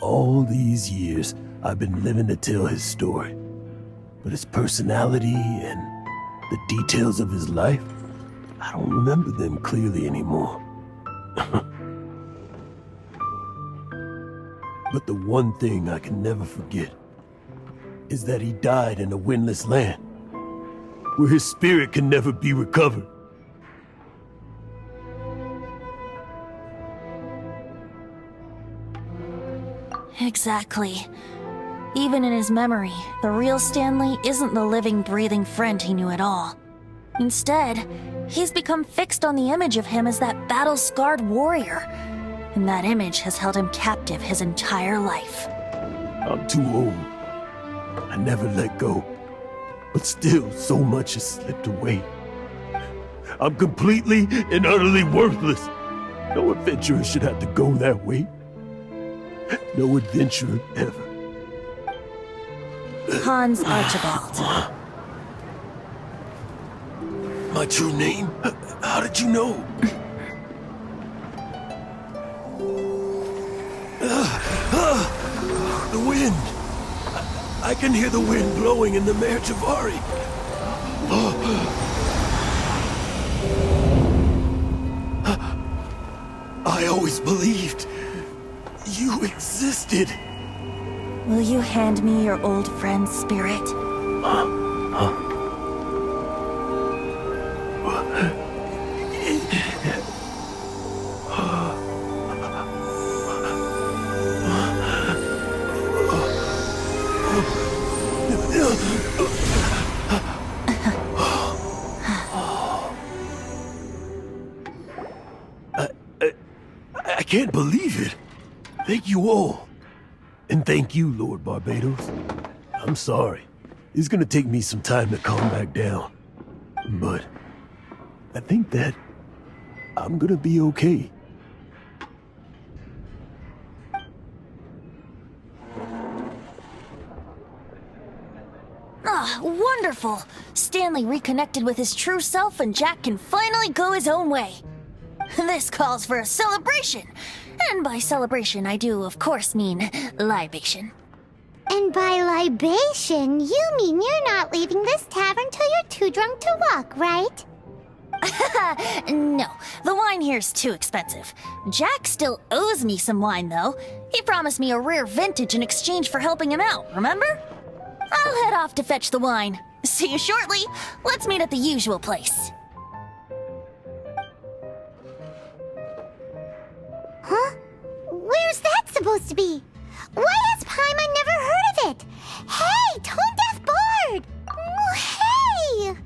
All these years, I've been living to tell his story. But his personality and the details of his life, I don't remember them clearly anymore. But the one thing I can never forget is that he died in a windless land, where his spirit can never be recovered. Exactly. Even in his memory, the real Stanley isn't the living, breathing friend he knew at all. Instead, he's become fixed on the image of him as that battle-scarred warrior, and that image has held him captive his entire life. I'm too old. I never let go. But still, so much has slipped away. I'm completely and utterly worthless. No adventurer should have to go that way. No adventurer ever. Hans Archibald. My true name? How did you know? The wind! I can hear the wind blowing in the Mare Javari. I always believed you existed. Will you hand me your old friend's spirit? I can't believe it. Thank you all. And thank you, Lord Barbados. I'm sorry. It's gonna take me some time to calm back down. But I think that I'm gonna be okay. Ah, wonderful! Stanley reconnected with his true self and Jack can finally go his own way. This calls for a celebration. And by celebration, I do, of course, mean libation. And by libation, you mean you're not leaving this tavern till you're too drunk to walk, right? No, the wine here's too expensive. Jack still owes me some wine, though. He promised me a rare vintage in exchange for helping him out, remember? I'll head off to fetch the wine. See you shortly. Let's meet at the usual place. Huh? Where's that supposed to be? Why has Paimon never heard of it? Hey, Tone Deaf Bard! Hey!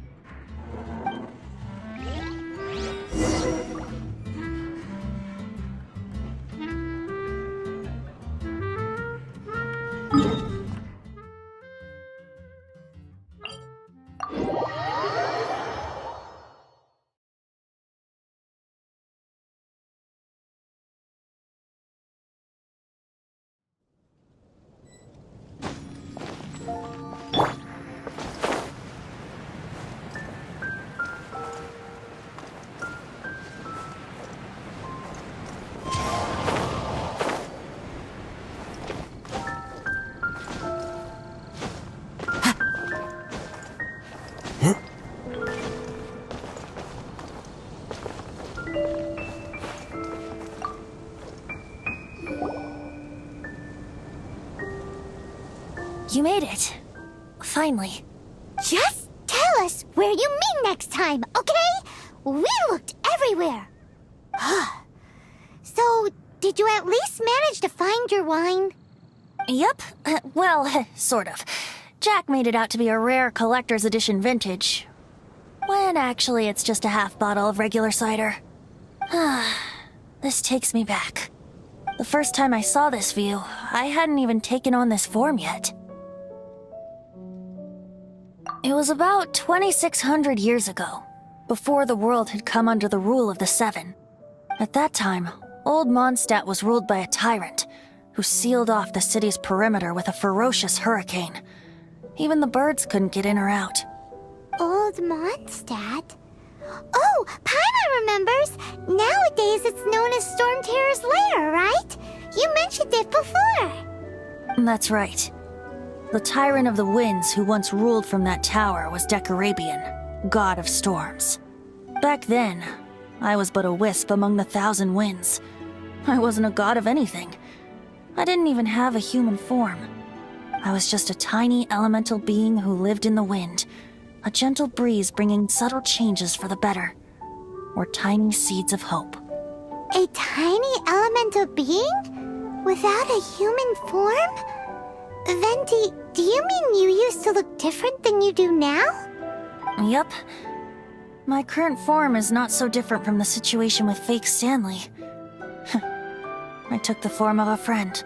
You made it. Finally. Just tell us where you meet next time, okay? We looked everywhere. So, did you at least manage to find your wine? Yep. Well, sort of. Jack made it out to be a rare collector's edition vintage. When actually it's just a half bottle of regular cider. This takes me back. The first time I saw this view, I hadn't even taken on this form yet. It was about 2,600 years ago, before the world had come under the rule of the Seven. At that time, Old Mondstadt was ruled by a tyrant, who sealed off the city's perimeter with a ferocious hurricane. Even the birds couldn't get in or out. Old Mondstadt? Oh, Paimon remembers! Nowadays it's known as Storm Terror's Lair, right? You mentioned it before. That's right. The Tyrant of the Winds who once ruled from that tower was Decarabian, god of storms. Back then, I was but a wisp among the 1,000 winds. I wasn't a god of anything. I didn't even have a human form. I was just a tiny elemental being who lived in the wind, a gentle breeze bringing subtle changes for the better, or tiny seeds of hope. A tiny elemental being? Without a human form? Venti, do you mean you used to look different than you do now? Yup. My current form is not so different from the situation with fake Stanley. I took the form of a friend.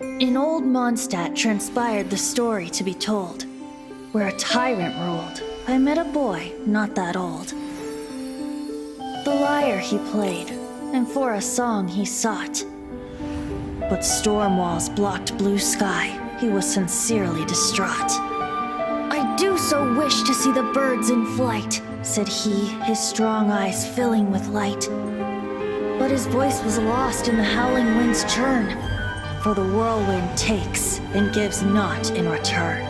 In old Mondstadt transpired the story to be told. Where a tyrant ruled, I met a boy not that old. The lyre he played, and for a song he sought. But storm walls blocked blue sky, he was sincerely distraught. I do so wish to see the birds in flight, said he, his strong eyes filling with light. But his voice was lost in the howling wind's churn, for the whirlwind takes and gives not in return.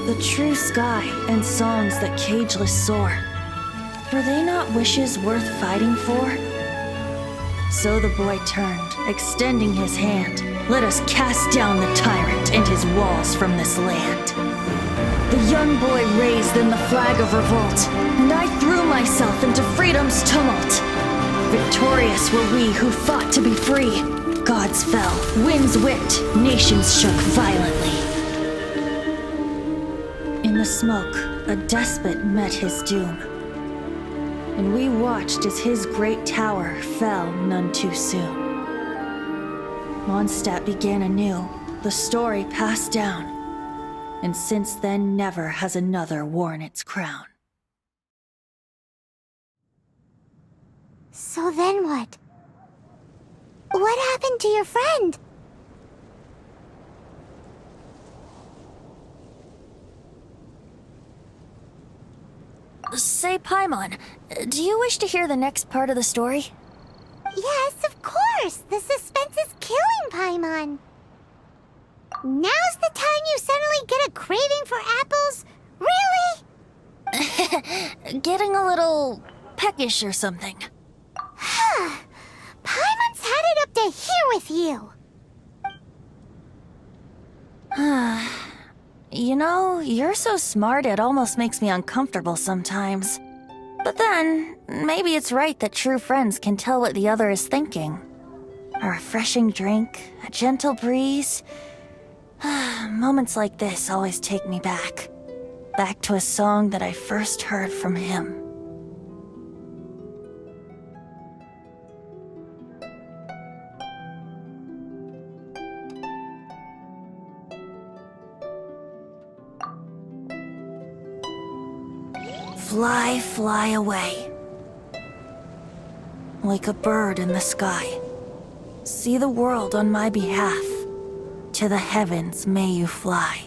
The true sky and songs that cageless soar, were they not wishes worth fighting for? So the boy turned, extending his hand. Let us cast down the tyrant and his walls from this land. The young boy raised then the flag of revolt, and I threw myself into freedom's tumult. Victorious were we who fought to be free. Gods fell, winds whipped, nations shook violently. In the smoke, a despot met his doom, and we watched as his great tower fell none too soon. Mondstadt began anew, the story passed down, and since then never has another worn its crown. So then what? What happened to your friend? Say, Paimon, do you wish to hear the next part of the story? Yes, of course! The suspense is killing, Paimon! Now's the time you suddenly get a craving for apples? Really? Getting a little peckish or something. Paimon's had it up to here with you! You know, you're so smart it almost makes me uncomfortable sometimes. But then, maybe it's right that true friends can tell what the other is thinking. A refreshing drink, a gentle breeze. Moments like this always take me back. Back to a song that I first heard from him. Fly, fly away. Like a bird in the sky. See the world on my behalf. To the heavens may you fly.